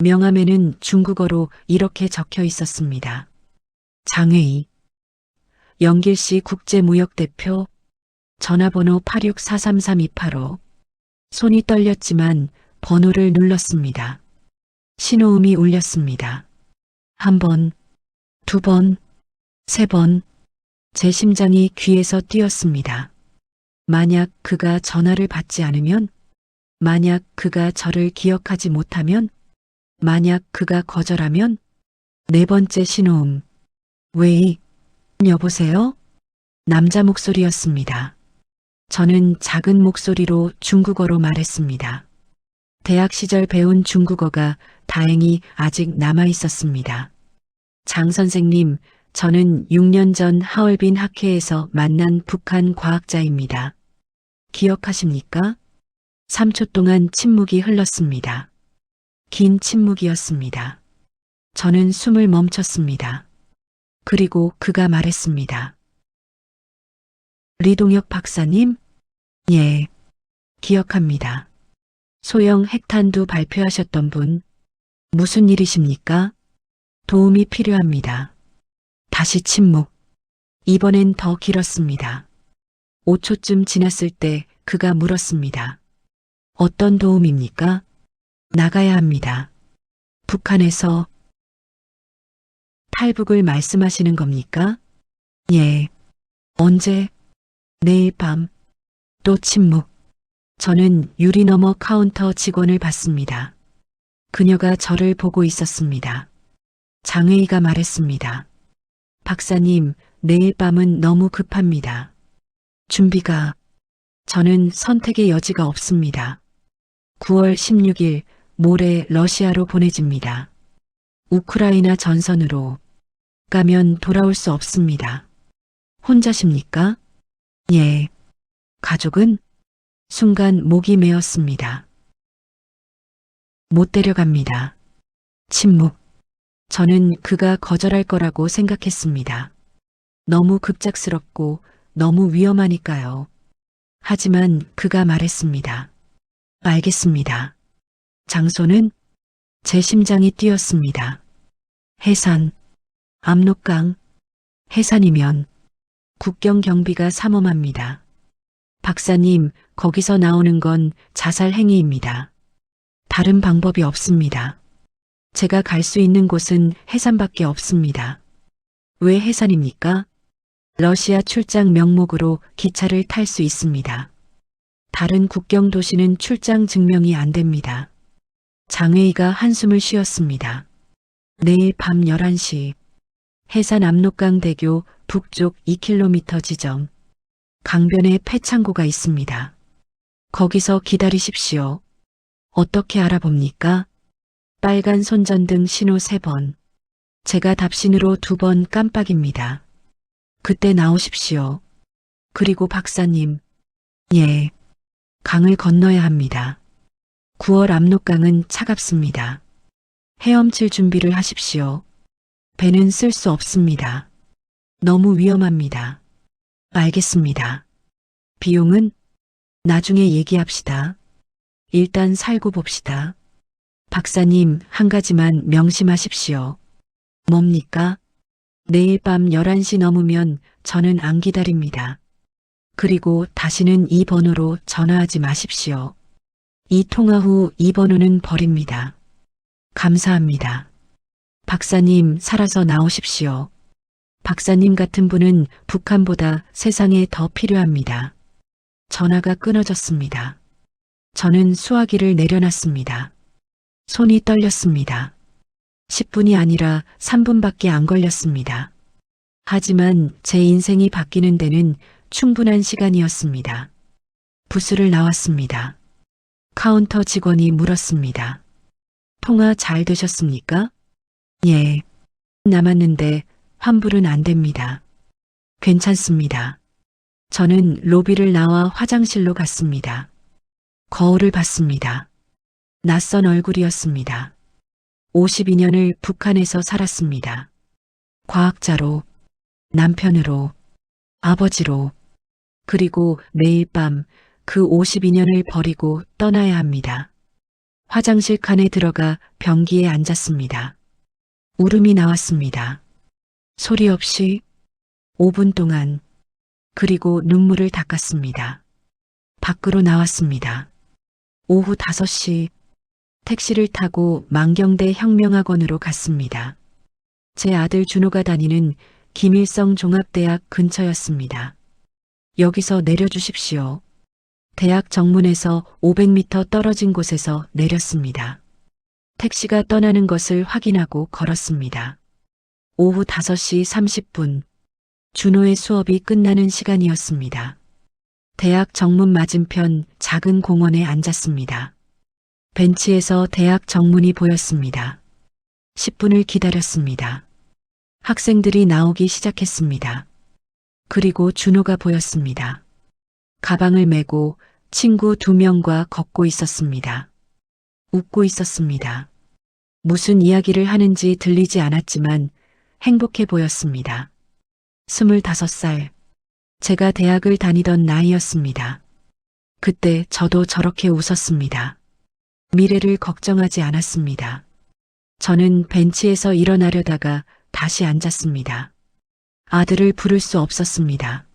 명함에는 중국어로 이렇게 적혀 있었습니다. 장회의, 영길시 국제무역대표, 전화번호 86433285. 손이 떨렸지만 번호를 눌렀습니다. 신호음이 울렸습니다. 1번, 2번, 3번. 제 심장이 귀에서 뛰었습니다. 만약 그가 전화를 받지 않으면, 만약 그가 저를 기억하지 못하면, 만약 그가 거절하면, 4번째 신호음. 웨이, 여보세요? 남자 목소리였습니다. 저는 작은 목소리로 중국어로 말했습니다. 대학 시절 배운 중국어가 다행히 아직 남아 있었습니다. 장 선생님, 저는 6년 전 하얼빈 학회에서 만난 북한 과학자입니다. 기억하십니까? 3초 동안 침묵이 흘렀습니다. 긴 침묵이었습니다. 저는 숨을 멈췄습니다. 그리고 그가 말했습니다. 리동혁 박사님? 예, 기억합니다. 소형 핵탄두 발표하셨던 분. 무슨 일이십니까? 도움이 필요합니다. 다시 침묵. 이번엔 더 길었습니다. 5초쯤 지났을 때 그가 물었습니다. 어떤 도움입니까? 나가야 합니다. 북한에서. 탈북을 말씀하시는 겁니까? 예. 언제? 내일 밤. 또 침묵. 저는 유리 너머 카운터 직원을 봤습니다. 그녀가 저를 보고 있었습니다. 장혜희가 말했습니다. 박사님, 내일 밤은 너무 급합니다. 준비가, 저는 선택의 여지가 없습니다. 9월 16일 모레 러시아로 보내집니다. 우크라이나 전선으로 가면 돌아올 수 없습니다. 혼자십니까? 예. 가족은? 순간 목이 메었습니다. 못 데려갑니다. 침묵. 저는 그가 거절할 거라고 생각했습니다. 너무 급작스럽고 너무 위험하니까요. 하지만 그가 말했습니다. 알겠습니다. 장소는? 제 심장이 뛰었습니다. 해산, 압록강, 해산이면 국경 경비가 삼엄합니다. 박사님, 거기서 나오는 건 자살 행위입니다. 다른 방법이 없습니다. 제가 갈 수 있는 곳은 해산밖에 없습니다. 왜 해산입니까? 러시아 출장 명목으로 기차를 탈 수 있습니다. 다른 국경 도시는 출장 증명이 안 됩니다. 장혜희가 한숨을 쉬었습니다. 내일 밤 11시 해산 압록강대교 북쪽 2km 지점 강변에 폐창고가 있습니다. 거기서 기다리십시오. 어떻게 알아봅니까? 빨간 손전등 신호 3번. 제가 답신으로 2번 깜빡입니다. 그때 나오십시오. 그리고 박사님. 예. 강을 건너야 합니다. 9월 압록강은 차갑습니다. 헤엄칠 준비를 하십시오. 배는 쓸 수 없습니다. 너무 위험합니다. 알겠습니다. 비용은? 나중에 얘기합시다. 일단 살고 봅시다. 박사님, 한 가지만 명심하십시오. 뭡니까? 내일 밤 11시 넘으면 저는 안 기다립니다. 그리고 다시는 이 번호로 전화하지 마십시오. 이 통화 후 이 번호는 버립니다. 감사합니다. 박사님, 살아서 나오십시오. 박사님 같은 분은 북한보다 세상에 더 필요합니다. 전화가 끊어졌습니다. 저는 수화기를 내려놨습니다. 손이 떨렸습니다. 10분이 아니라 3분밖에 안 걸렸습니다. 하지만 제 인생이 바뀌는 데는 충분한 시간이었습니다. 부스를 나왔습니다. 카운터 직원이 물었습니다. 통화 잘 되셨습니까? 예. 남았는데 환불은 안 됩니다. 괜찮습니다. 저는 로비를 나와 화장실로 갔습니다. 거울을 봤습니다. 낯선 얼굴이었습니다. 52년을 북한에서 살았습니다. 과학자로, 남편으로, 아버지로, 그리고 매일 밤 그 52년을 버리고 떠나야 합니다. 화장실 칸에 들어가 변기에 앉았습니다. 울음이 나왔습니다. 소리 없이 5분 동안, 그리고 눈물을 닦았습니다. 밖으로 나왔습니다. 오후 5시 택시를 타고 만경대 혁명학원으로 갔습니다. 제 아들 준호가 다니는 김일성 종합대학 근처였습니다. 여기서 내려주십시오. 대학 정문에서 500m 떨어진 곳에서 내렸습니다. 택시가 떠나는 것을 확인하고 걸었습니다. 오후 5시 30분, 준호의 수업이 끝나는 시간이었습니다. 대학 정문 맞은편 작은 공원에 앉았습니다. 벤치에서 대학 정문이 보였습니다. 10분을 기다렸습니다. 학생들이 나오기 시작했습니다. 그리고 준호가 보였습니다. 가방을 메고 친구 2명과 걷고 있었습니다. 웃고 있었습니다. 무슨 이야기를 하는지 들리지 않았지만 행복해 보였습니다. 25살. 제가 대학을 다니던 나이였습니다. 그때 저도 저렇게 웃었습니다. 미래를 걱정하지 않았습니다. 저는 벤치에서 일어나려다가 다시 앉았습니다. 아들을 부를 수 없었습니다.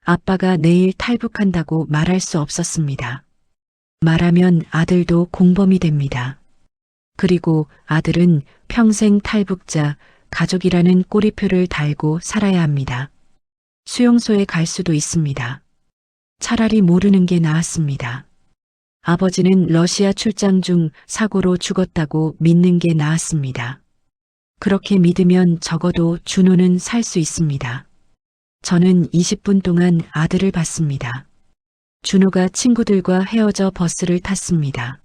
아빠가 내일 탈북한다고 말할 수 없었습니다. 말하면 아들도 공범이 됩니다. 그리고 아들은 평생 탈북자, 가족이라는 꼬리표를 달고 살아야 합니다. 수용소에 갈 수도 있습니다. 차라리 모르는 게 나았습니다. 아버지는 러시아 출장 중 사고로 죽었다고 믿는 게 나았습니다. 그렇게 믿으면 적어도 준호는 살 수 있습니다. 저는 20분 동안 아들을 봤습니다. 준호가 친구들과 헤어져 버스를 탔습니다.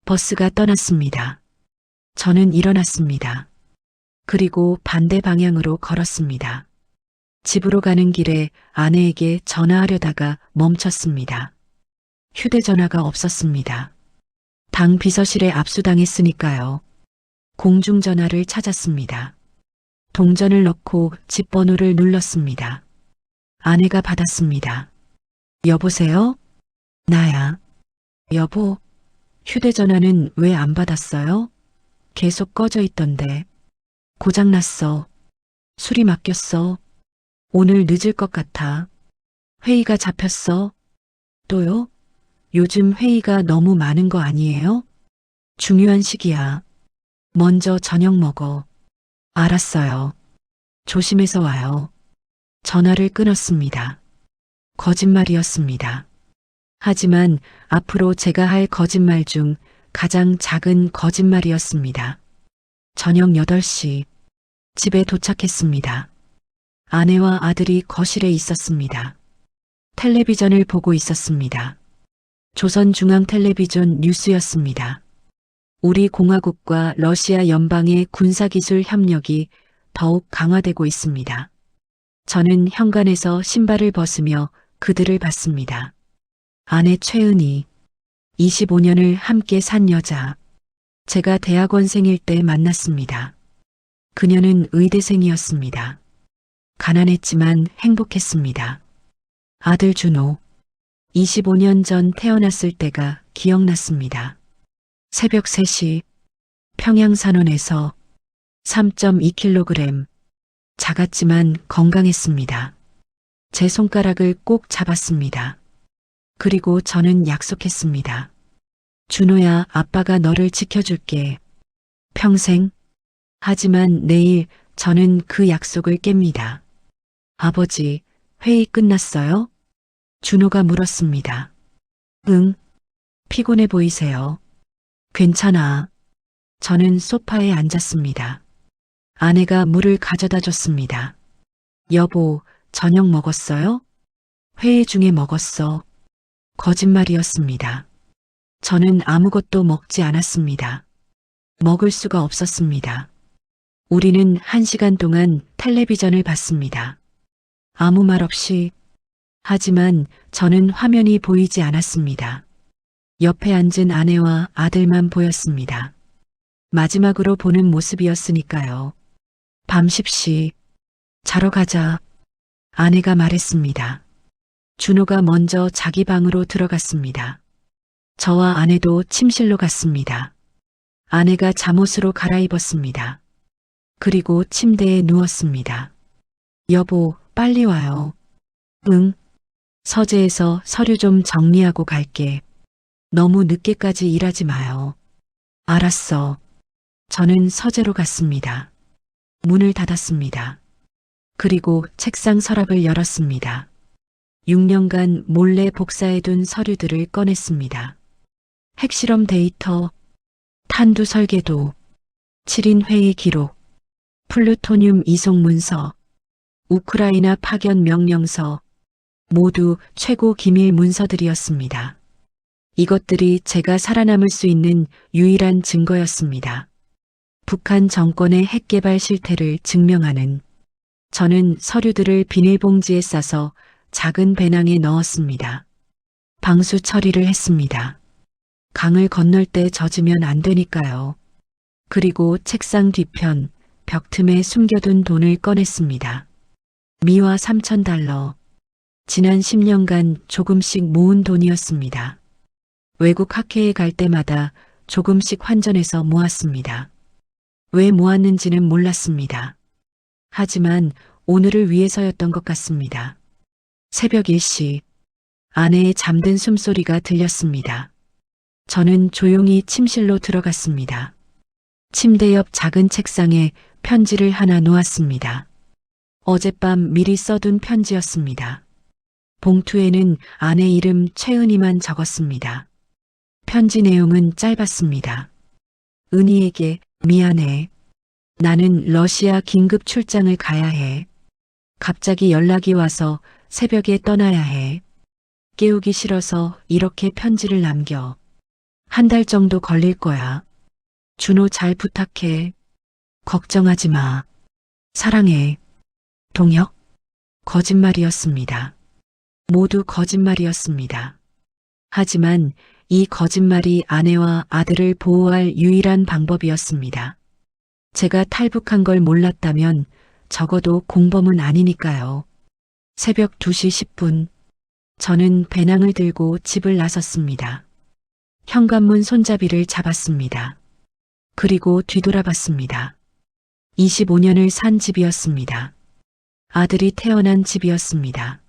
버스가 떠났습니다. 저는 일어났습니다. 그리고 반대 방향으로 걸었습니다. 집으로 가는 길에 아내에게 전화하려다가 멈췄습니다. 휴대전화가 없었습니다. 당 비서실에 압수당했으니까요. 공중전화를 찾았습니다. 동전을 넣고 집 번호를 눌렀습니다. 아내가 받았습니다. 여보세요? 나야. 여보, 휴대전화는 왜 안 받았어요? 계속 꺼져 있던데. 고장났어. 술이 맡겼어. 오늘 늦을 것 같아. 회의가 잡혔어. 또요? 요즘 회의가 너무 많은 거 아니에요? 중요한 시기야. 먼저 저녁 먹어. 알았어요. 조심해서 와요. 전화를 끊었습니다. 거짓말이었습니다. 하지만 앞으로 제가 할 거짓말 중 가장 작은 거짓말이었습니다. 저녁 8시 집에 도착했습니다. 아내와 아들이 거실에 있었습니다. 텔레비전을 보고 있었습니다. 조선중앙텔레비전 뉴스였습니다. 우리 공화국과 러시아 연방의 군사기술 협력이 더욱 강화되고 있습니다. 저는 현관에서 신발을 벗으며 그들을 봤습니다. 아내 최은희, 25년을 함께 산 여자. 제가 대학원생일 때 만났습니다. 그녀는 의대생이었습니다. 가난했지만 행복했습니다. 아들 준호, 25년 전 태어났을 때가 기억났습니다. 새벽 3시 평양산원에서 3.2kg 작았지만 건강했습니다. 제 손가락을 꼭 잡았습니다. 그리고 저는 약속했습니다. 준호야, 아빠가 너를 지켜줄게. 평생. 하지만 내일 저는 그 약속을 깹니다. 아버지, 회의 끝났어요? 준호가 물었습니다. 응. 피곤해 보이세요. 괜찮아. 저는 소파에 앉았습니다. 아내가 물을 가져다 줬습니다. 여보, 저녁 먹었어요? 회의 중에 먹었어. 거짓말이었습니다. 저는 아무것도 먹지 않았습니다. 먹을 수가 없었습니다. 우리는 1시간 동안 텔레비전을 봤습니다. 아무 말 없이. 하지만 저는 화면이 보이지 않았습니다. 옆에 앉은 아내와 아들만 보였습니다. 마지막으로 보는 모습이었으니까요. 밤 10시. 자러 가자. 아내가 말했습니다. 준호가 먼저 자기 방으로 들어갔습니다. 저와 아내도 침실로 갔습니다. 아내가 잠옷으로 갈아입었습니다. 그리고 침대에 누웠습니다. 여보, 빨리 와요. 응. 서재에서 서류 좀 정리하고 갈게. 너무 늦게까지 일하지 마요. 알았어. 저는 서재로 갔습니다. 문을 닫았습니다. 그리고 책상 서랍을 열었습니다. 6년간 몰래 복사해둔 서류들을 꺼냈습니다. 핵실험 데이터, 탄두 설계도, 7인 회의 기록, 플루토늄 이송 문서, 우크라이나 파견 명령서, 모두 최고 기밀 문서들이었습니다. 이것들이 제가 살아남을 수 있는 유일한 증거였습니다. 북한 정권의 핵개발 실태를 증명하는. 저는 서류들을 비닐봉지에 싸서 작은 배낭에 넣었습니다. 방수 처리를 했습니다. 강을 건널 때 젖으면 안 되니까요. 그리고 책상 뒤편, 벽 틈에 숨겨둔 돈을 꺼냈습니다. 미화 3,000달러. 지난 10년간 조금씩 모은 돈이었습니다. 외국 학회에 갈 때마다 조금씩 환전해서 모았습니다. 왜 모았는지는 몰랐습니다. 하지만 오늘을 위해서였던 것 같습니다. 새벽 1시, 아내의 잠든 숨소리가 들렸습니다. 저는 조용히 침실로 들어갔습니다. 침대 옆 작은 책상에 편지를 하나 놓았습니다. 어젯밤 미리 써둔 편지였습니다. 봉투에는 아내 이름 최은희만 적었습니다. 편지 내용은 짧았습니다. 은희에게 미안해. 나는 러시아 긴급 출장을 가야 해. 갑자기 연락이 와서 새벽에 떠나야 해. 깨우기 싫어서 이렇게 편지를 남겨. 한 달 정도 걸릴 거야. 준호 잘 부탁해. 걱정하지 마. 사랑해. 동혁. 거짓말이었습니다. 모두 거짓말이었습니다. 하지만 이 거짓말이 아내와 아들을 보호할 유일한 방법이었습니다. 제가 탈북한 걸 몰랐다면 적어도 공범은 아니니까요. 새벽 2시 10분, 저는 배낭을 들고 집을 나섰습니다. 현관문 손잡이를 잡았습니다. 그리고 뒤돌아봤습니다. 25년을 산 집이었습니다. 아들이 태어난 집이었습니다.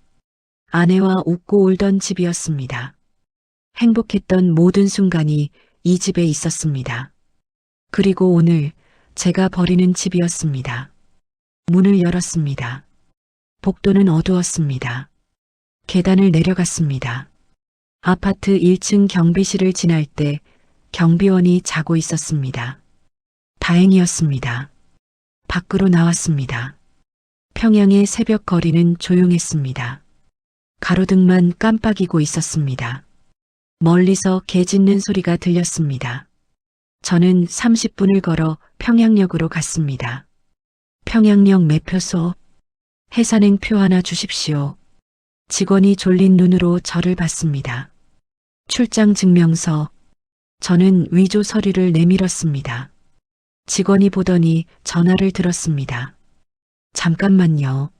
아내와 웃고 울던 집이었습니다. 행복했던 모든 순간이 이 집에 있었습니다. 그리고 오늘 제가 버리는 집이었습니다. 문을 열었습니다. 복도는 어두웠습니다. 계단을 내려갔습니다. 아파트 1층 경비실을 지날 때 경비원이 자고 있었습니다. 다행이었습니다. 밖으로 나왔습니다. 평양의 새벽 거리는 조용했습니다. 가로등만 깜빡이고 있었습니다. 멀리서 개 짖는 소리가 들렸습니다. 저는 30분을 걸어 평양역으로 갔습니다. 평양역 매표소. 해산행표 하나 주십시오. 직원이 졸린 눈으로 저를 봤습니다. 출장 증명서. 저는 위조 서류를 내밀었습니다. 직원이 보더니 전화를 들었습니다. 잠깐만요.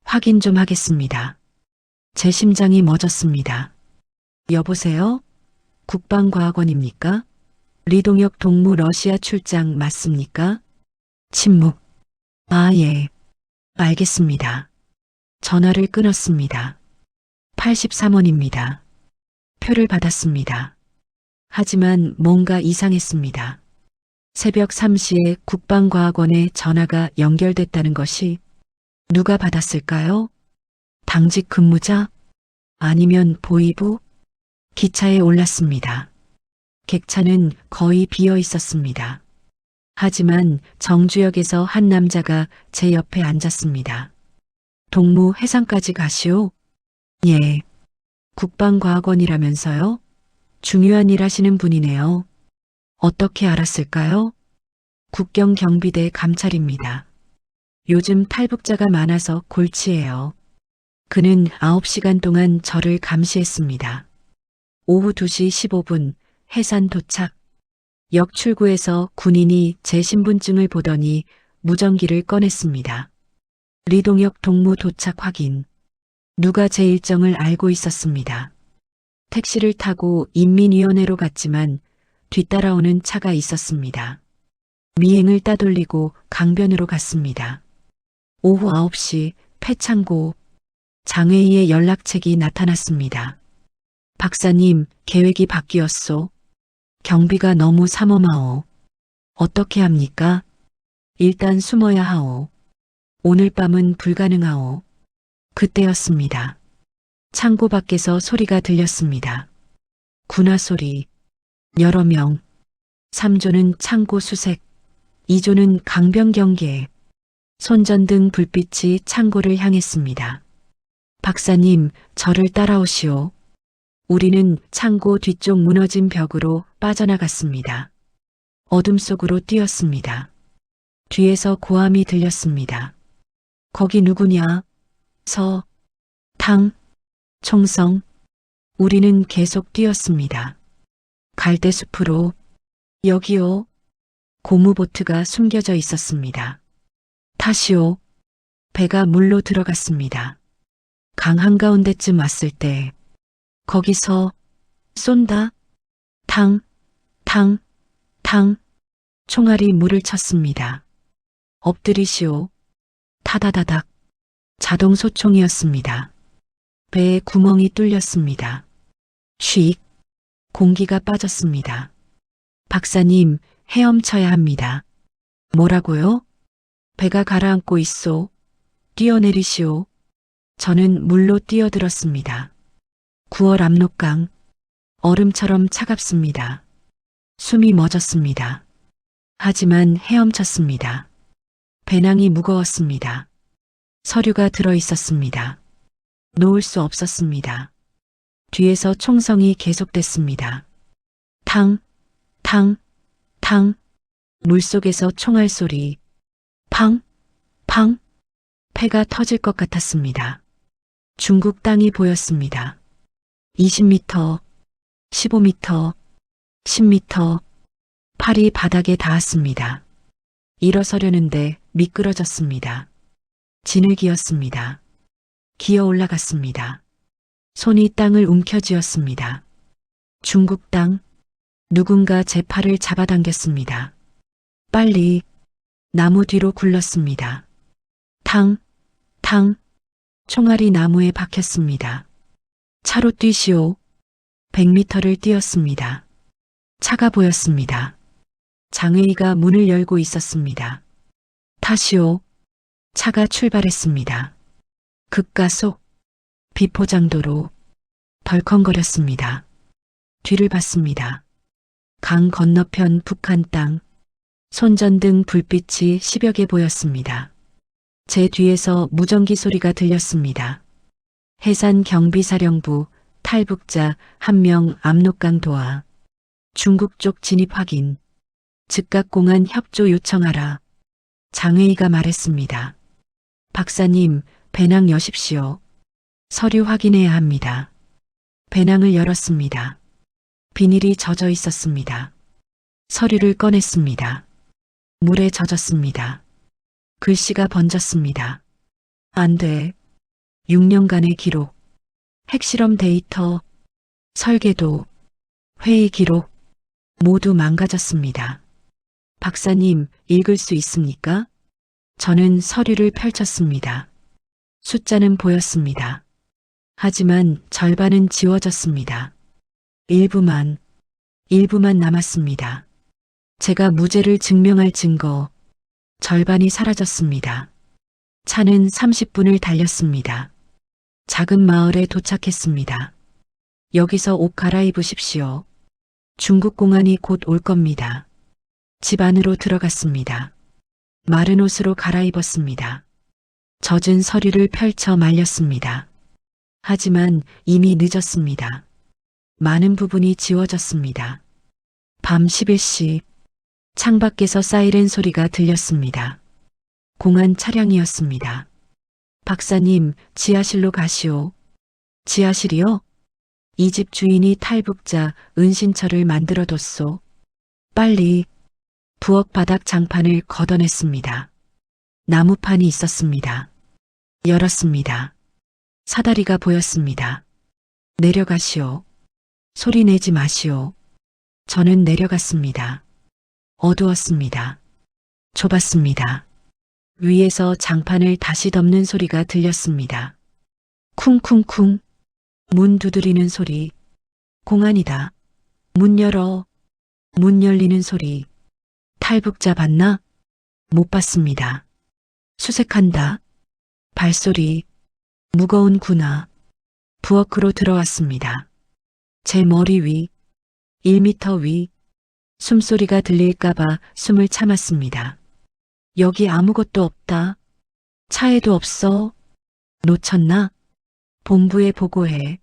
확인 좀 하겠습니다. 제 심장이 멎었습니다. 여보세요? 국방과학원입니까? 리동혁 동무 러시아 출장 맞습니까? 침묵. 아, 예. 알겠습니다. 전화를 끊었습니다. 83원입니다. 표를 받았습니다. 하지만 뭔가 이상했습니다. 새벽 3시에 국방과학원에 전화가 연결됐다는 것이 누가 받았을까요? 당직 근무자? 아니면 보위부? 기차에 올랐습니다. 객차는 거의 비어 있었습니다. 하지만 정주역에서 한 남자가 제 옆에 앉았습니다. 동무 해상까지 가시오? 예. 국방과학원이라면서요? 중요한 일 하시는 분이네요. 어떻게 알았을까요? 국경경비대 감찰입니다. 요즘 탈북자가 많아서 골치예요. 그는 9시간 동안 저를 감시했습니다. 오후 2시 15분 해산 도착. 역 출구에서 군인이 제 신분증을 보더니 무전기를 꺼냈습니다. 리동혁 동무 도착 확인. 누가 제 일정을 알고 있었습니다. 택시를 타고 인민위원회로 갔지만 뒤따라오는 차가 있었습니다. 미행을 따돌리고 강변으로 갔습니다. 오후 9시 패창고. 장회의의 연락책이 나타났습니다. 박사님, 계획이 바뀌었소. 경비가 너무 삼엄하오. 어떻게 합니까? 일단 숨어야 하오. 오늘 밤은 불가능하오. 그때였습니다. 창고 밖에서 소리가 들렸습니다. 군화 소리. 여러 명. 3조는 창고 수색. 2조는 강변 경계. 손전등 불빛이 창고를 향했습니다. 박사님, 저를 따라오시오. 우리는 창고 뒤쪽 무너진 벽으로 빠져나갔습니다. 어둠 속으로 뛰었습니다. 뒤에서 고함이 들렸습니다. 거기 누구냐? 서, 탕, 총성. 우리는 계속 뛰었습니다. 갈대숲으로. 여기요. 고무보트가 숨겨져 있었습니다. 타시오. 배가 물로 들어갔습니다. 강 한가운데쯤 왔을 때 거기서 쏜다. 탕, 탕, 탕. 총알이 물을 쳤습니다. 엎드리시오. 타다다닥. 자동 소총이었습니다. 배에 구멍이 뚫렸습니다. 쉭. 공기가 빠졌습니다. 박사님, 헤엄쳐야 합니다. 뭐라고요? 배가 가라앉고 있소. 뛰어내리시오. 저는 물로 뛰어들었습니다. 9월 압록강. 얼음처럼 차갑습니다. 숨이 멎었습니다. 하지만 헤엄쳤습니다. 배낭이 무거웠습니다. 서류가 들어 있었습니다. 놓을 수 없었습니다. 뒤에서 총성이 계속됐습니다. 탕, 탕, 탕. 물속에서 총알 소리. 팡, 팡. 폐가 터질 것 같았습니다. 중국 땅이 보였습니다. 20m, 15m, 10m. 팔이 바닥에 닿았습니다. 일어서려는데 미끄러졌습니다. 진흙이었습니다. 기어 올라갔습니다. 손이 땅을 움켜쥐었습니다. 중국 땅. 누군가 제 팔을 잡아당겼습니다. 빨리. 나무 뒤로 굴렀습니다. 탕, 탕. 총알이 나무에 박혔습니다. 차로 뛰시오. 100m를 뛰었습니다. 차가 보였습니다. 장애의가 문을 열고 있었습니다. 타시오. 차가 출발했습니다. 급가속. 비포장도로. 덜컹거렸습니다. 뒤를 봤습니다. 강 건너편 북한 땅. 손전등 불빛이 10여 개 보였습니다. 제 뒤에서 무전기 소리가 들렸습니다. 해산 경비사령부 탈북자 1명 압록강 도하. 중국 쪽 진입 확인. 즉각 공안 협조 요청하라. 장회의가 말했습니다. 박사님, 배낭 여십시오. 서류 확인해야 합니다. 배낭을 열었습니다. 비닐이 젖어 있었습니다. 서류를 꺼냈습니다. 물에 젖었습니다. 글씨가 번졌습니다. 안 돼. 6년간의 기록. 핵실험 데이터. 설계도. 회의 기록. 모두 망가졌습니다. 박사님, 읽을 수 있습니까? 저는 서류를 펼쳤습니다. 숫자는 보였습니다. 하지만 절반은 지워졌습니다. 일부만 남았습니다. 제가 무죄를 증명할 증거. 절반이 사라졌습니다. 차는 30분을 달렸습니다. 작은 마을에 도착했습니다. 여기서 옷 갈아입으십시오. 중국 공안이 곧 올 겁니다. 집 안으로 들어갔습니다. 마른 옷으로 갈아입었습니다. 젖은 서류를 펼쳐 말렸습니다. 하지만 이미 늦었습니다. 많은 부분이 지워졌습니다. 밤 11시. 창밖에서 사이렌 소리가 들렸습니다. 공안 차량이었습니다. 박사님, 지하실로 가시오. 지하실이요? 이 집 주인이 탈북자 은신처를 만들어뒀소. 빨리. 부엌 바닥 장판을 걷어냈습니다. 나무판이 있었습니다. 열었습니다. 사다리가 보였습니다. 내려가시오. 소리 내지 마시오. 저는 내려갔습니다. 어두웠습니다. 좁았습니다. 위에서 장판을 다시 덮는 소리가 들렸습니다. 쿵쿵쿵. 문 두드리는 소리. 공안이다. 문 열어. 문 열리는 소리. 탈북자 봤나? 못 봤습니다. 수색한다. 발소리. 무거운 군화. 부엌으로 들어왔습니다. 제 머리 위. 1m 위. 숨소리가 들릴까봐 숨을 참았습니다. 여기 아무것도 없다. 차에도 없어. 놓쳤나? 본부에 보고해.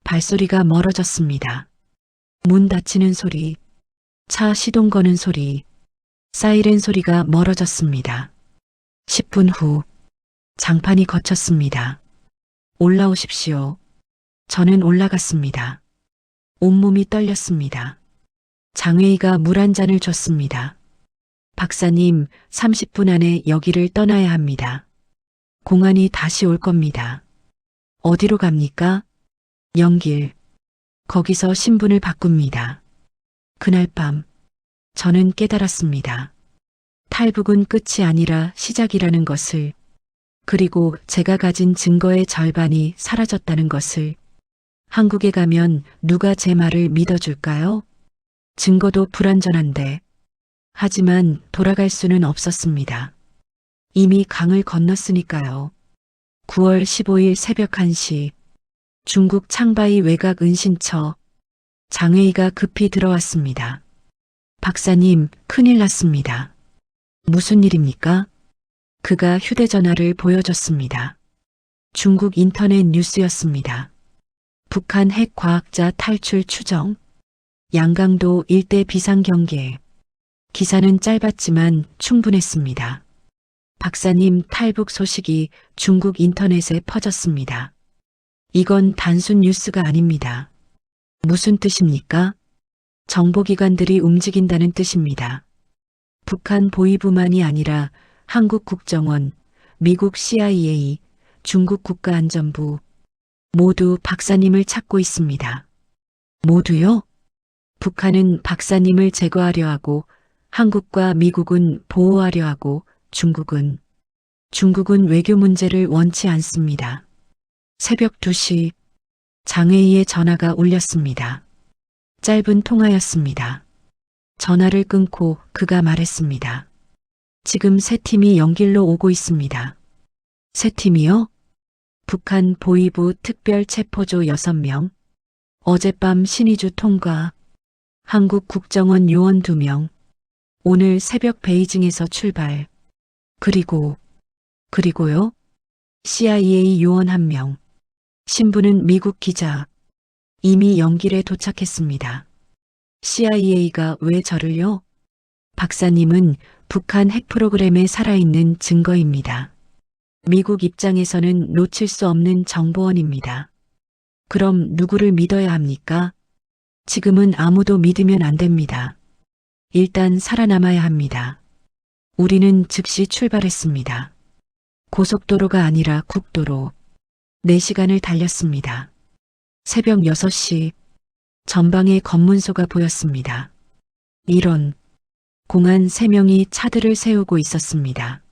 발소리가 멀어졌습니다. 문 닫히는 소리. 차 시동 거는 소리. 사이렌 소리가 멀어졌습니다. 10분 후. 장판이 걷혔습니다. 올라오십시오. 저는 올라갔습니다. 온몸이 떨렸습니다. 장회의가 물 한 잔을 줬습니다. 박사님, 30분 안에 여기를 떠나야 합니다. 공안이 다시 올 겁니다. 어디로 갑니까? 영길. 거기서 신분을 바꿉니다. 그날 밤, 저는 깨달았습니다. 탈북은 끝이 아니라 시작이라는 것을, 그리고 제가 가진 증거의 절반이 사라졌다는 것을. 한국에 가면 누가 제 말을 믿어줄까요? 증거도 불완전한데. 하지만 돌아갈 수는 없었습니다. 이미 강을 건넜으니까요. 9월 15일 새벽 1시. 중국 창바이 외곽 은신처. 장혜희가 급히 들어왔습니다. 박사님, 큰일 났습니다. 무슨 일입니까? 그가 휴대전화를 보여줬습니다. 중국 인터넷 뉴스였습니다. 북한 핵 과학자 탈출 추정. 양강도 일대 비상경계. 기사는 짧았지만 충분했습니다. 박사님 탈북 소식이 중국 인터넷에 퍼졌습니다. 이건 단순 뉴스가 아닙니다. 무슨 뜻입니까? 정보기관들이 움직인다는 뜻입니다. 북한 보위부만이 아니라 한국 국정원, 미국 CIA, 중국 국가안전부 모두 박사님을 찾고 있습니다. 모두요? 북한은 박사님을 제거하려 하고 한국과 미국은 보호하려 하고 중국은 외교 문제를 원치 않습니다. 새벽 2시 장혜희의 전화가 울렸습니다. 짧은 통화였습니다. 전화를 끊고 그가 말했습니다. 지금 새 팀이 연길로 오고 있습니다. 새 팀이요? 북한 보위부 특별체포조 6명, 어젯밤 신의주 통과, 한국 국정원 요원 2명, 오늘 새벽 베이징에서 출발, 그리고요? CIA 요원 1명, 신부는 미국 기자, 이미 연길에 도착했습니다. CIA가 왜 저를요? 박사님은 북한 핵 프로그램에 살아있는 증거입니다. 미국 입장에서는 놓칠 수 없는 정보원입니다. 그럼 누구를 믿어야 합니까? 지금은 아무도 믿으면 안 됩니다. 일단 살아남아야 합니다. 우리는 즉시 출발했습니다. 고속도로가 아니라 국도로 4시간을 달렸습니다. 새벽 6시 전방에 검문소가 보였습니다. 이런 공안 3명이 차들을 세우고 있었습니다.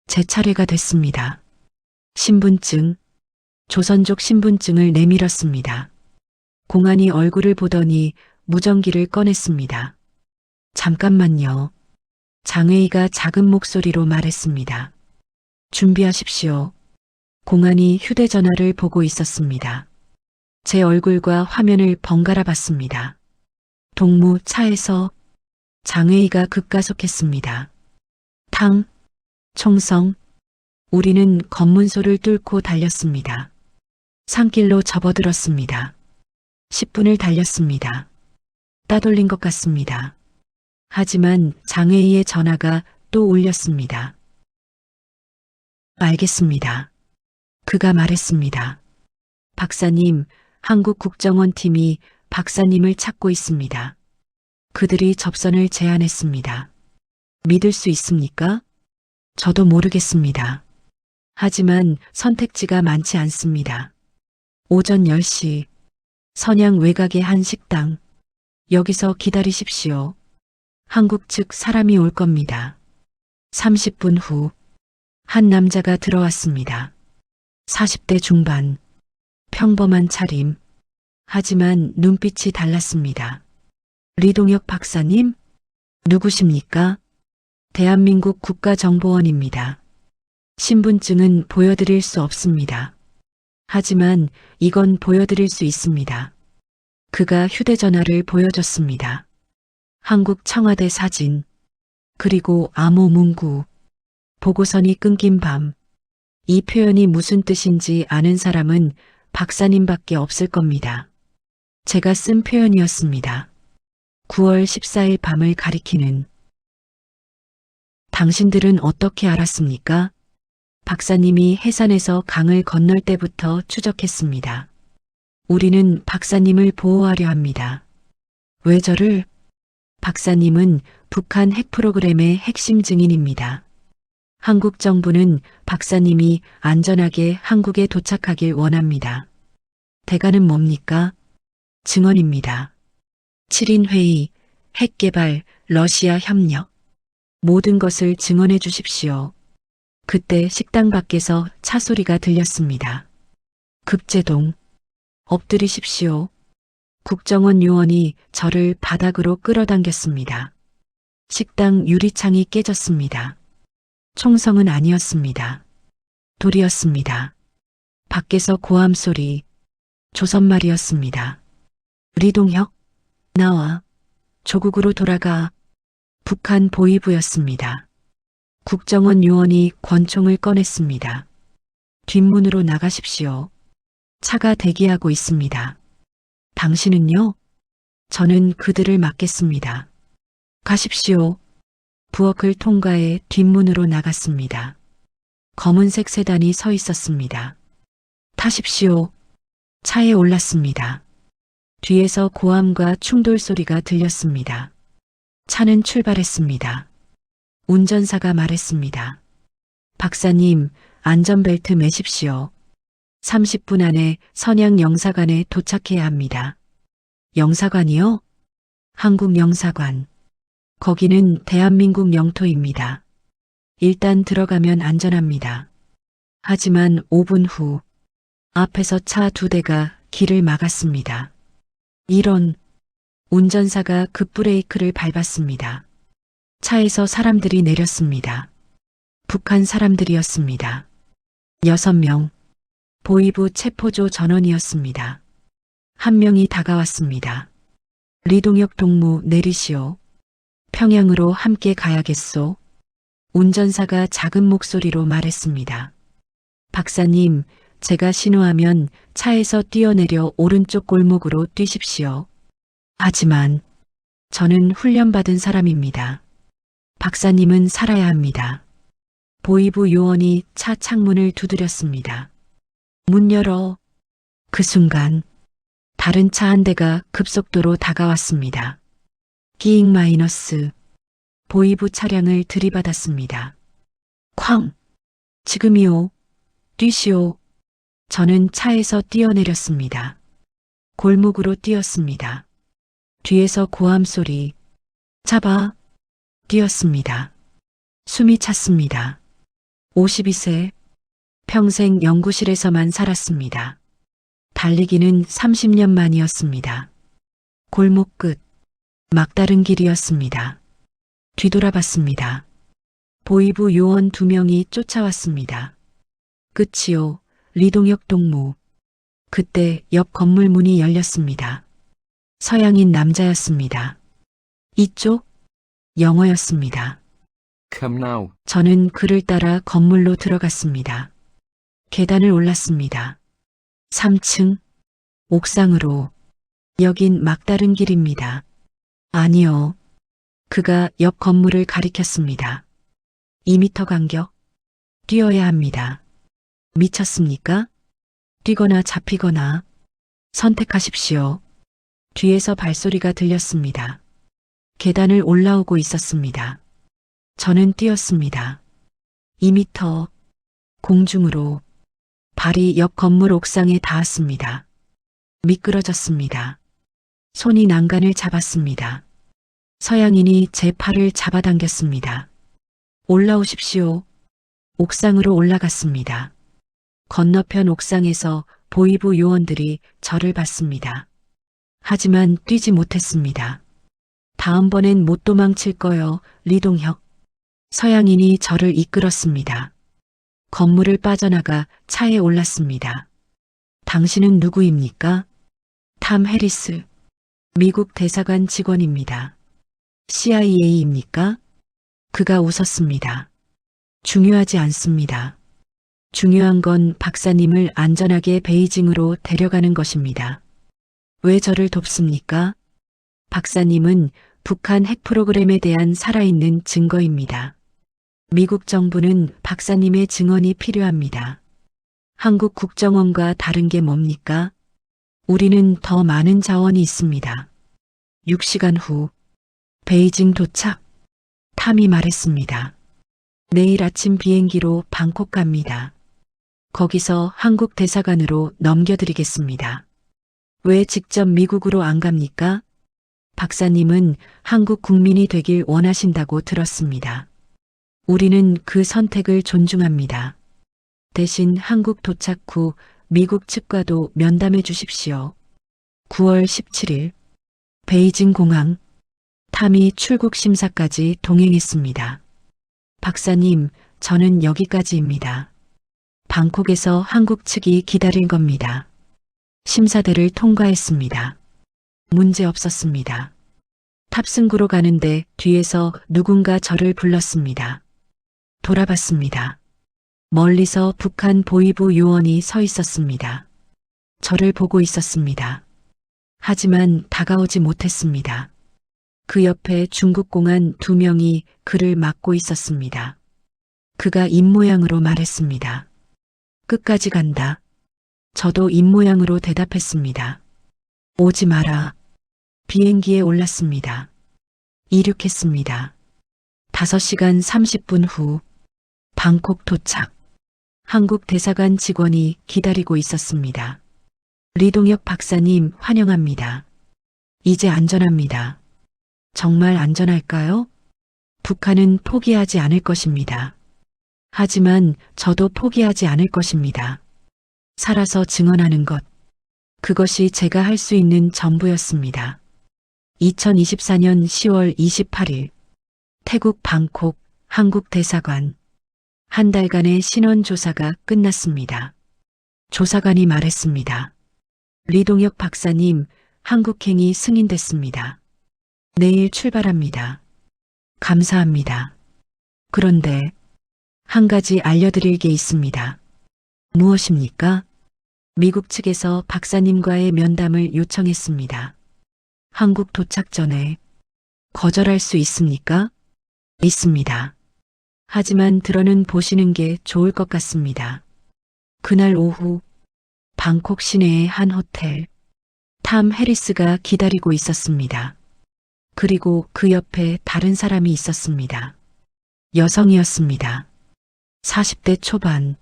제 차례가 됐습니다. 신분증, 조선족 신분증을 내밀었습니다. 공안이 얼굴을 보더니 무전기를 꺼냈습니다. 잠깐만요. 장혜희가 작은 목소리로 말했습니다. 준비하십시오. 공안이 휴대전화를 보고 있었습니다. 제 얼굴과 화면을 번갈아 봤습니다. 동무 차에서 장혜희가 급가속했습니다. 총성. 우리는 검문소를 뚫고 달렸습니다. 산길로 접어들었습니다. 10분을 달렸습니다. 따돌린 것 같습니다. 하지만 장혜희의 전화가 또 울렸습니다. 알겠습니다. 그가 말했습니다. 박사님, 한국 국정원 팀이 박사님을 찾고 있습니다. 그들이 접선을 제안했습니다. 믿을 수 있습니까? 저도 모르겠습니다. 하지만 선택지가 많지 않습니다. 오전 10시 선양 외곽의 한 식당. 여기서 기다리십시오. 한국 측 사람이 올 겁니다. 30분 후 한 남자가 들어왔습니다. 40대 중반. 평범한 차림. 하지만 눈빛이 달랐습니다. 리동혁 박사님? 누구십니까? 대한민국 국가정보원입니다. 신분증은 보여드릴 수 없습니다. 하지만 이건 보여드릴 수 있습니다. 그가 휴대전화를 보여줬습니다. 한국 청와대 사진, 그리고 암호 문구, 보고선이 끊긴 밤. 이 표현이 무슨 뜻인지 아는 사람은 박사님밖에 없을 겁니다. 제가 쓴 표현이었습니다. 9월 14일 밤을 가리키는. 당신들은 어떻게 알았습니까? 박사님이 해산에서 강을 건널 때부터 추적했습니다. 우리는 박사님을 보호하려 합니다. 왜 저를? 박사님은 북한 핵 프로그램의 핵심 증인입니다. 한국 정부는 박사님이 안전하게 한국에 도착하길 원합니다. 대가는 뭡니까? 증언입니다. 7인 회의, 핵 개발, 러시아 협력. 모든 것을 증언해 주십시오. 그때 식당 밖에서 차 소리가 들렸습니다. 급제동. 엎드리십시오. 국정원 요원이 저를 바닥으로 끌어당겼습니다. 식당 유리창이 깨졌습니다. 총성은 아니었습니다. 돌이었습니다. 밖에서 고함 소리, 조선말이었습니다. 리동혁, 나와 조국으로 돌아가. 북한 보위부였습니다. 국정원 요원이 권총을 꺼냈습니다. 뒷문으로 나가십시오. 차가 대기하고 있습니다. 당신은요? 저는 그들을 막겠습니다. 가십시오. 부엌을 통과해 뒷문으로 나갔습니다. 검은색 세단이 서 있었습니다. 타십시오. 차에 올랐습니다. 뒤에서 고함과 충돌 소리가 들렸습니다. 차는 출발했습니다. 운전사가 말했습니다. 박사님, 안전벨트 매십시오. 30분 안에 선양 영사관에 도착해야 합니다. 영사관이요? 한국 영사관. 거기는 대한민국 영토입니다. 일단 들어가면 안전합니다. 하지만 5분 후 앞에서 차 2대가 길을 막았습니다. 이런, 운전사가 급브레이크를 밟았습니다. 차에서 사람들이 내렸습니다. 북한 사람들이었습니다. 6명. 보위부 체포조 전원이었습니다. 한 명이 다가왔습니다. 리동혁 동무 내리시오. 평양으로 함께 가야겠소. 운전사가 작은 목소리로 말했습니다. 박사님, 제가 신호하면 차에서 뛰어내려 오른쪽 골목으로 뛰십시오. 하지만 저는 훈련받은 사람입니다. 박사님은 살아야 합니다. 보위부 요원이 차 창문을 두드렸습니다. 문 열어. 그 순간 다른 차 한 대가 급속도로 다가왔습니다. 끼잉 마이너스. 보위부 차량을 들이받았습니다. 쾅! 지금이요. 뛰시오. 저는 차에서 뛰어내렸습니다. 골목으로 뛰었습니다. 뒤에서 고함 소리. 잡아. 뛰었습니다. 숨이 찼습니다. 52세. 평생 연구실에서만 살았습니다. 달리기는 30년 만이었습니다. 골목 끝. 막다른 길이었습니다. 뒤돌아봤습니다. 보위부 요원 2명이 쫓아왔습니다. 끝이요. 리동혁 동무. 그때 옆 건물 문이 열렸습니다. 서양인 남자였습니다. 이쪽? 영어였습니다. Come now. 저는 그를 따라 건물로 들어갔습니다. 계단을 올랐습니다. 3층, 옥상으로. 여긴 막다른 길입니다. 아니요. 그가 옆 건물을 가리켰습니다. 2미터 간격. 뛰어야 합니다. 미쳤습니까? 뛰거나 잡히거나. 선택하십시오. 뒤에서 발소리가 들렸습니다. 계단을 올라오고 있었습니다. 저는 뛰었습니다. 2미터. 공중으로. 발이 옆 건물 옥상에 닿았습니다. 미끄러졌습니다. 손이 난간을 잡았습니다. 서양인이 제 팔을 잡아당겼습니다. 올라오십시오. 옥상으로 올라갔습니다. 건너편 옥상에서 보위부 요원들이 저를 봤습니다. 하지만 뛰지 못했습니다. 다음번엔 못 도망칠 거요, 리동혁. 서양인이 저를 이끌었습니다. 건물을 빠져나가 차에 올랐습니다. 당신은 누구입니까? 탐 해리스. 미국 대사관 직원입니다. CIA입니까? 그가 웃었습니다. 중요하지 않습니다. 중요한 건 박사님을 안전하게 베이징으로 데려가는 것입니다. 왜 저를 돕습니까? 박사님은 북한 핵 프로그램에 대한 살아있는 증거입니다. 미국 정부는 박사님의 증언이 필요합니다. 한국 국정원과 다른 게 뭡니까? 우리는 더 많은 자원이 있습니다. 6시간 후 베이징 도착. 탐이 말했습니다. 내일 아침 비행기로 방콕 갑니다. 거기서 한국 대사관으로 넘겨드리겠습니다. 왜 직접 미국으로 안 갑니까? 박사님은 한국 국민이 되길 원하신다고 들었습니다. 우리는 그 선택을 존중합니다. 대신 한국 도착 후 미국 측과도 면담해 주십시오. 9월 17일 베이징 공항. 탐이 출국 심사까지 동행했습니다. 박사님, 저는 여기까지입니다. 방콕에서 한국 측이 기다릴 겁니다. 심사대를 통과했습니다. 문제 없었습니다. 탑승구로 가는데 뒤에서 누군가 저를 불렀습니다. 돌아봤습니다. 멀리서 북한 보위부 요원이 서 있었습니다. 저를 보고 있었습니다. 하지만 다가오지 못했습니다. 그 옆에 중국 공안 2명이 그를 막고 있었습니다. 그가 입모양으로 말했습니다. 끝까지 간다. 저도 입모양으로 대답했습니다. 오지 마라. 비행기에 올랐습니다. 이륙했습니다. 5시간 30분 후 방콕 도착. 한국 대사관 직원이 기다리고 있었습니다. 리동혁 박사님 환영합니다. 이제 안전합니다. 정말 안전할까요? 북한은 포기하지 않을 것입니다. 하지만 저도 포기하지 않을 것입니다. 살아서 증언하는 것. 그것이 제가 할 수 있는 전부였습니다. 2024년 10월 28일 태국 방콕 한국 대사관. 한 달간의 신원 조사가 끝났습니다. 조사관이 말했습니다. 리동혁 박사님, 한국행이 승인됐습니다. 내일 출발합니다. 감사합니다. 그런데 한 가지 알려드릴 게 있습니다. 무엇입니까? 미국 측에서 박사님과의 면담을 요청했습니다. 한국 도착 전에 거절할 수 있습니까? 있습니다. 하지만 들어는 보시는 게 좋을 것 같습니다. 그날 오후 방콕 시내의 한 호텔, 탐 해리스가 기다리고 있었습니다. 그리고 그 옆에 다른 사람이 있었습니다. 여성이었습니다. 40대 초반.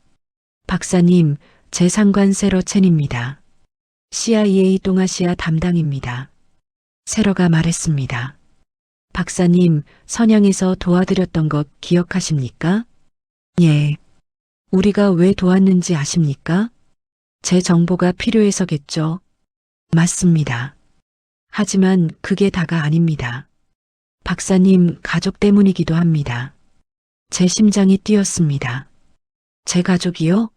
박사님, 제 상관 세러 첸입니다. CIA 동아시아 담당입니다. 세러가 말했습니다. 박사님, 선양에서 도와드렸던 것 기억하십니까? 예. 우리가 왜 도왔는지 아십니까? 제 정보가 필요해서겠죠. 맞습니다. 하지만 그게 다가 아닙니다. 박사님 가족 때문이기도 합니다. 제 심장이 뛰었습니다. 제 가족이요?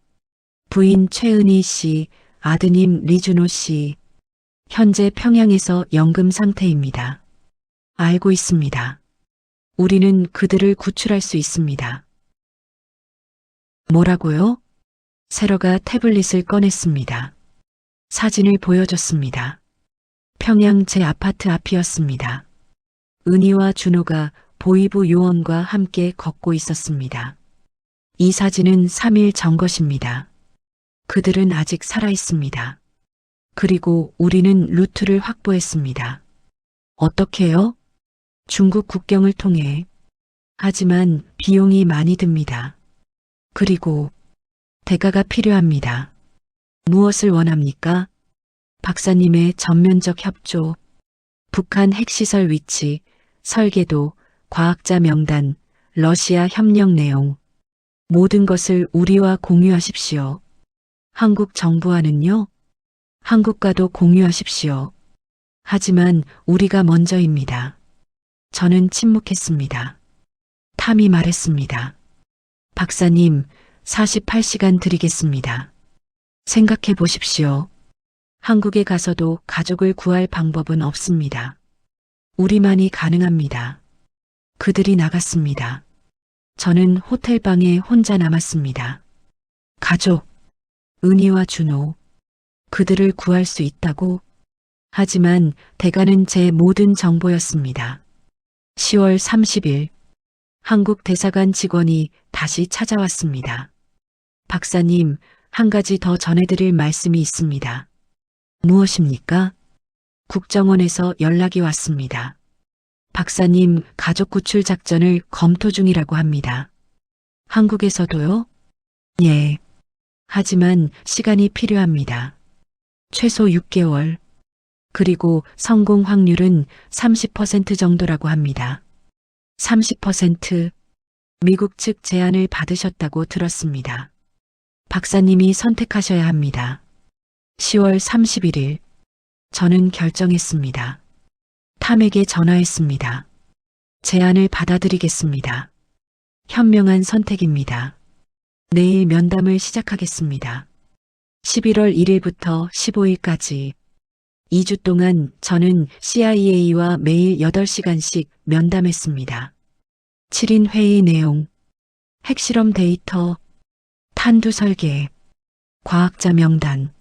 부인 최은희 씨, 아드님 리준호 씨. 현재 평양에서 연금 상태입니다. 알고 있습니다. 우리는 그들을 구출할 수 있습니다. 뭐라고요? 세러가 태블릿을 꺼냈습니다. 사진을 보여줬습니다. 평양 제 아파트 앞이었습니다. 은희와 준호가 보위부 요원과 함께 걷고 있었습니다. 이 사진은 3일 전 것입니다. 그들은 아직 살아 있습니다. 그리고 우리는 루트를 확보했습니다. 어떻게요? 중국 국경을 통해. 하지만 비용이 많이 듭니다. 그리고 대가가 필요합니다. 무엇을 원합니까? 박사님의 전면적 협조, 북한 핵시설 위치, 설계도, 과학자 명단, 러시아 협력 내용, 모든 것을 우리와 공유하십시오. 한국 정부와는요? 한국과도 공유하십시오. 하지만 우리가 먼저입니다. 저는 침묵했습니다. 탐이 말했습니다. 박사님, 48시간 드리겠습니다. 생각해 보십시오. 한국에 가서도 가족을 구할 방법은 없습니다. 우리만이 가능합니다. 그들이 나갔습니다. 저는 호텔방에 혼자 남았습니다. 가족, 은희와 준호, 그들을 구할 수 있다고? 하지만 대가는 제 모든 정보였습니다. 10월 30일, 한국 대사관 직원이 다시 찾아왔습니다. 박사님, 한 가지 더 전해드릴 말씀이 있습니다. 무엇입니까? 국정원에서 연락이 왔습니다. 박사님, 가족 구출 작전을 검토 중이라고 합니다. 한국에서도요? 예. 하지만 시간이 필요합니다. 최소 6개월. 그리고 성공 확률은 30% 정도라고 합니다. 30%. 미국 측 제안을 받으셨다고 들었습니다. 박사님이 선택하셔야 합니다. 10월 31일. 저는 결정했습니다. 탐에게 전화했습니다. 제안을 받아들이겠습니다. 현명한 선택입니다. 내일 면담을 시작하겠습니다. 11월 1일부터 15일까지 2주 동안 저는 CIA와 매일 8시간씩 면담했습니다. 7인 회의 내용, 핵실험 데이터, 탄두 설계, 과학자 명단,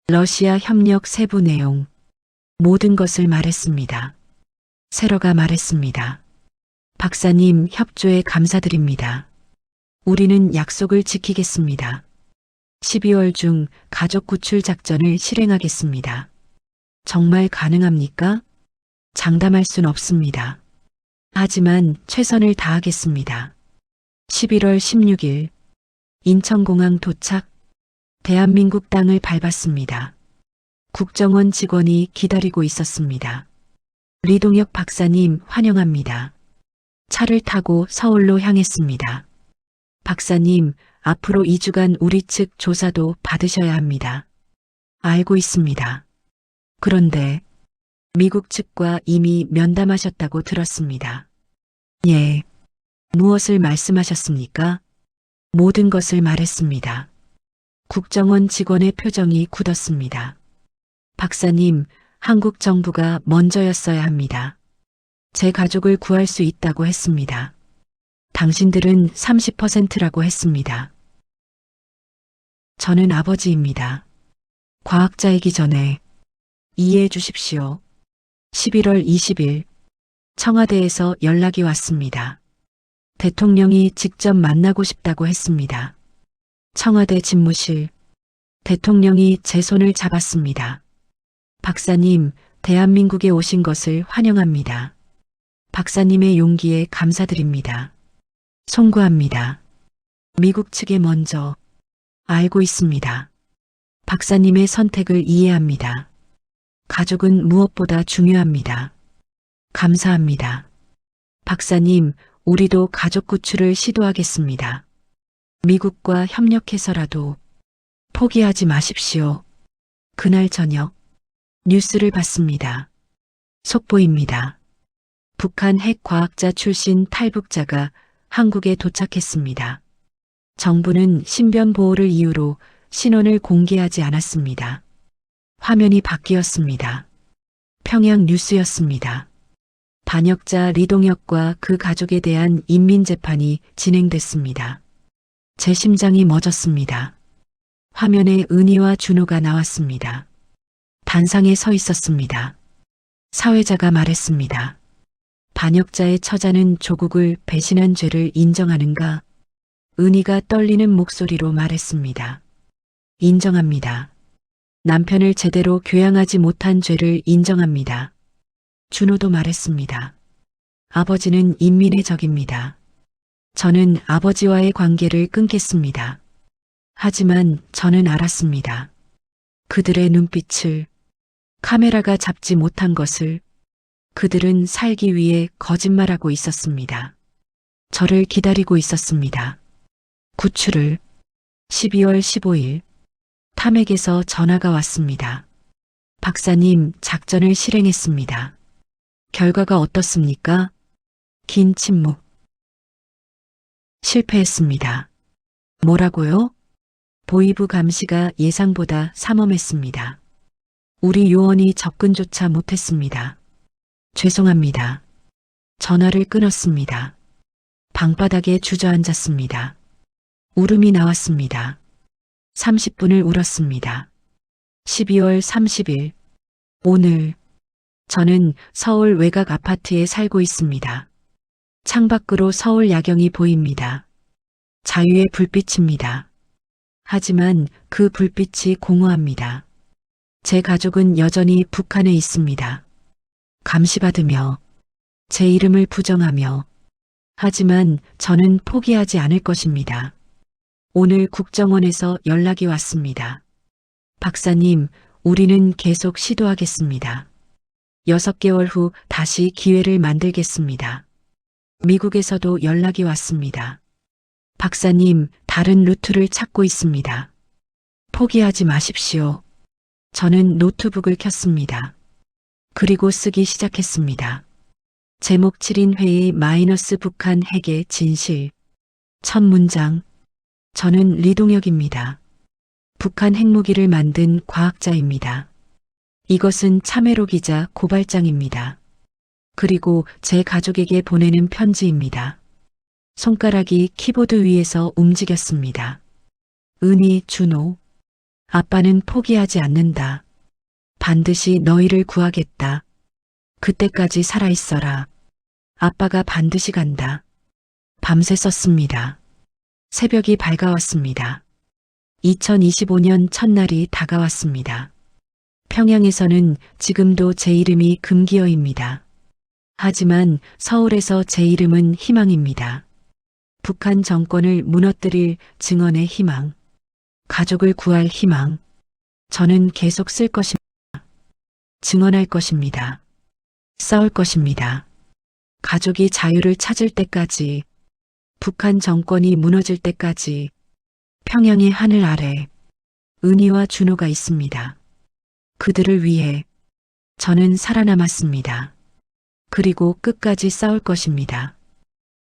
러시아 협력 세부 내용, 모든 것을 말했습니다. 세러가 말했습니다. 박사님, 협조에 감사드립니다. 우리는 약속을 지키겠습니다. 12월 중 가족 구출 작전을 실행하겠습니다. 정말 가능합니까? 장담할 순 없습니다. 하지만 최선을 다하겠습니다. 11월 16일 인천공항 도착, 대한민국 땅을 밟았습니다. 국정원 직원이 기다리고 있었습니다. 리동혁 박사님 환영합니다. 차를 타고 서울로 향했습니다. 박사님, 앞으로 2주간 우리 측 조사도 받으셔야 합니다. 알고 있습니다. 그런데 미국 측과 이미 면담하셨다고 들었습니다. 예. 무엇을 말씀하셨습니까? 모든 것을 말했습니다. 국정원 직원의 표정이 굳었습니다. 박사님, 한국 정부가 먼저였어야 합니다. 제 가족을 구할 수 있다고 했습니다. 당신들은 30%라고 했습니다. 저는 아버지입니다. 과학자이기 전에 이해해 주십시오. 11월 20일 청와대에서 연락이 왔습니다. 대통령이 직접 만나고 싶다고 했습니다. 청와대 집무실, 대통령이 제 손을 잡았습니다. 박사님, 대한민국에 오신 것을 환영합니다. 박사님의 용기에 감사드립니다. 송구합니다. 미국 측에 먼저 알고 있습니다. 박사님의 선택을 이해합니다. 가족은 무엇보다 중요합니다. 감사합니다. 박사님, 우리도 가족 구출을 시도하겠습니다. 미국과 협력해서라도 포기하지 마십시오. 그날 저녁 뉴스를 봤습니다. 속보입니다. 북한 핵과학자 출신 탈북자가 한국에 도착했습니다. 정부는 신변 보호를 이유로 신원을 공개하지 않았습니다. 화면이 바뀌었습니다. 평양 뉴스였습니다. 반역자 리동혁과 그 가족에 대한 인민재판이 진행됐습니다. 제 심장이 멎었습니다. 화면에 은희와 준호가 나왔습니다. 단상에 서 있었습니다. 사회자가 말했습니다. 반역자의 처자는 조국을 배신한 죄를 인정하는가? 은희가 떨리는 목소리로 말했습니다. 인정합니다. 남편을 제대로 교양하지 못한 죄를 인정합니다. 준호도 말했습니다. 아버지는 인민의 적입니다. 저는 아버지와의 관계를 끊겠습니다. 하지만 저는 알았습니다. 그들의 눈빛을, 카메라가 잡지 못한 것을, 그들은 살기 위해 거짓말하고 있었습니다. 저를 기다리고 있었습니다. 구출을 12월 15일 탐핵에서 전화가 왔습니다. 박사님, 작전을 실행했습니다. 결과가 어떻습니까? 긴 침묵. 실패했습니다. 뭐라고요? 보이부 감시가 예상보다 삼엄했습니다. 우리 요원이 접근조차 못했습니다. 죄송합니다. 전화를 끊었습니다. 방바닥에 주저앉았습니다. 울음이 나왔습니다. 30분을 울었습니다. 12월 30일, 오늘, 저는 서울 외곽 아파트에 살고 있습니다. 창밖으로 서울 야경이 보입니다. 자유의 불빛입니다. 하지만 그 불빛이 공허합니다. 제 가족은 여전히 북한에 있습니다. 감시받으며, 제 이름을 부정하며, 하지만 저는 포기하지 않을 것입니다. 오늘 국정원에서 연락이 왔습니다. 박사님, 우리는 계속 시도하겠습니다. 6개월 후 다시 기회를 만들겠습니다. 미국에서도 연락이 왔습니다. 박사님, 다른 루트를 찾고 있습니다. 포기하지 마십시오. 저는 노트북을 켰습니다. 그리고 쓰기 시작했습니다. 제목 7인 회의 마이너스 북한 핵의 진실. 첫 문장. 저는 리동혁입니다. 북한 핵무기를 만든 과학자입니다. 이것은 참회로 기자 고발장입니다. 그리고 제 가족에게 보내는 편지입니다. 손가락이 키보드 위에서 움직였습니다. 은희, 준호. 아빠는 포기하지 않는다. 반드시 너희를 구하겠다. 그때까지 살아있어라. 아빠가 반드시 간다. 밤새 썼습니다. 새벽이 밝아왔습니다. 2025년 첫날이 다가왔습니다. 평양에서는 지금도 제 이름이 금기어입니다. 하지만 서울에서 제 이름은 희망입니다. 북한 정권을 무너뜨릴 증언의 희망, 가족을 구할 희망. 저는 계속 쓸 것입니다. 증언할 것입니다. 싸울 것입니다. 가족이 자유를 찾을 때까지, 북한 정권이 무너질 때까지 평양의 하늘 아래 은희와 준호가 있습니다. 그들을 위해 저는 살아남았습니다. 그리고 끝까지 싸울 것입니다.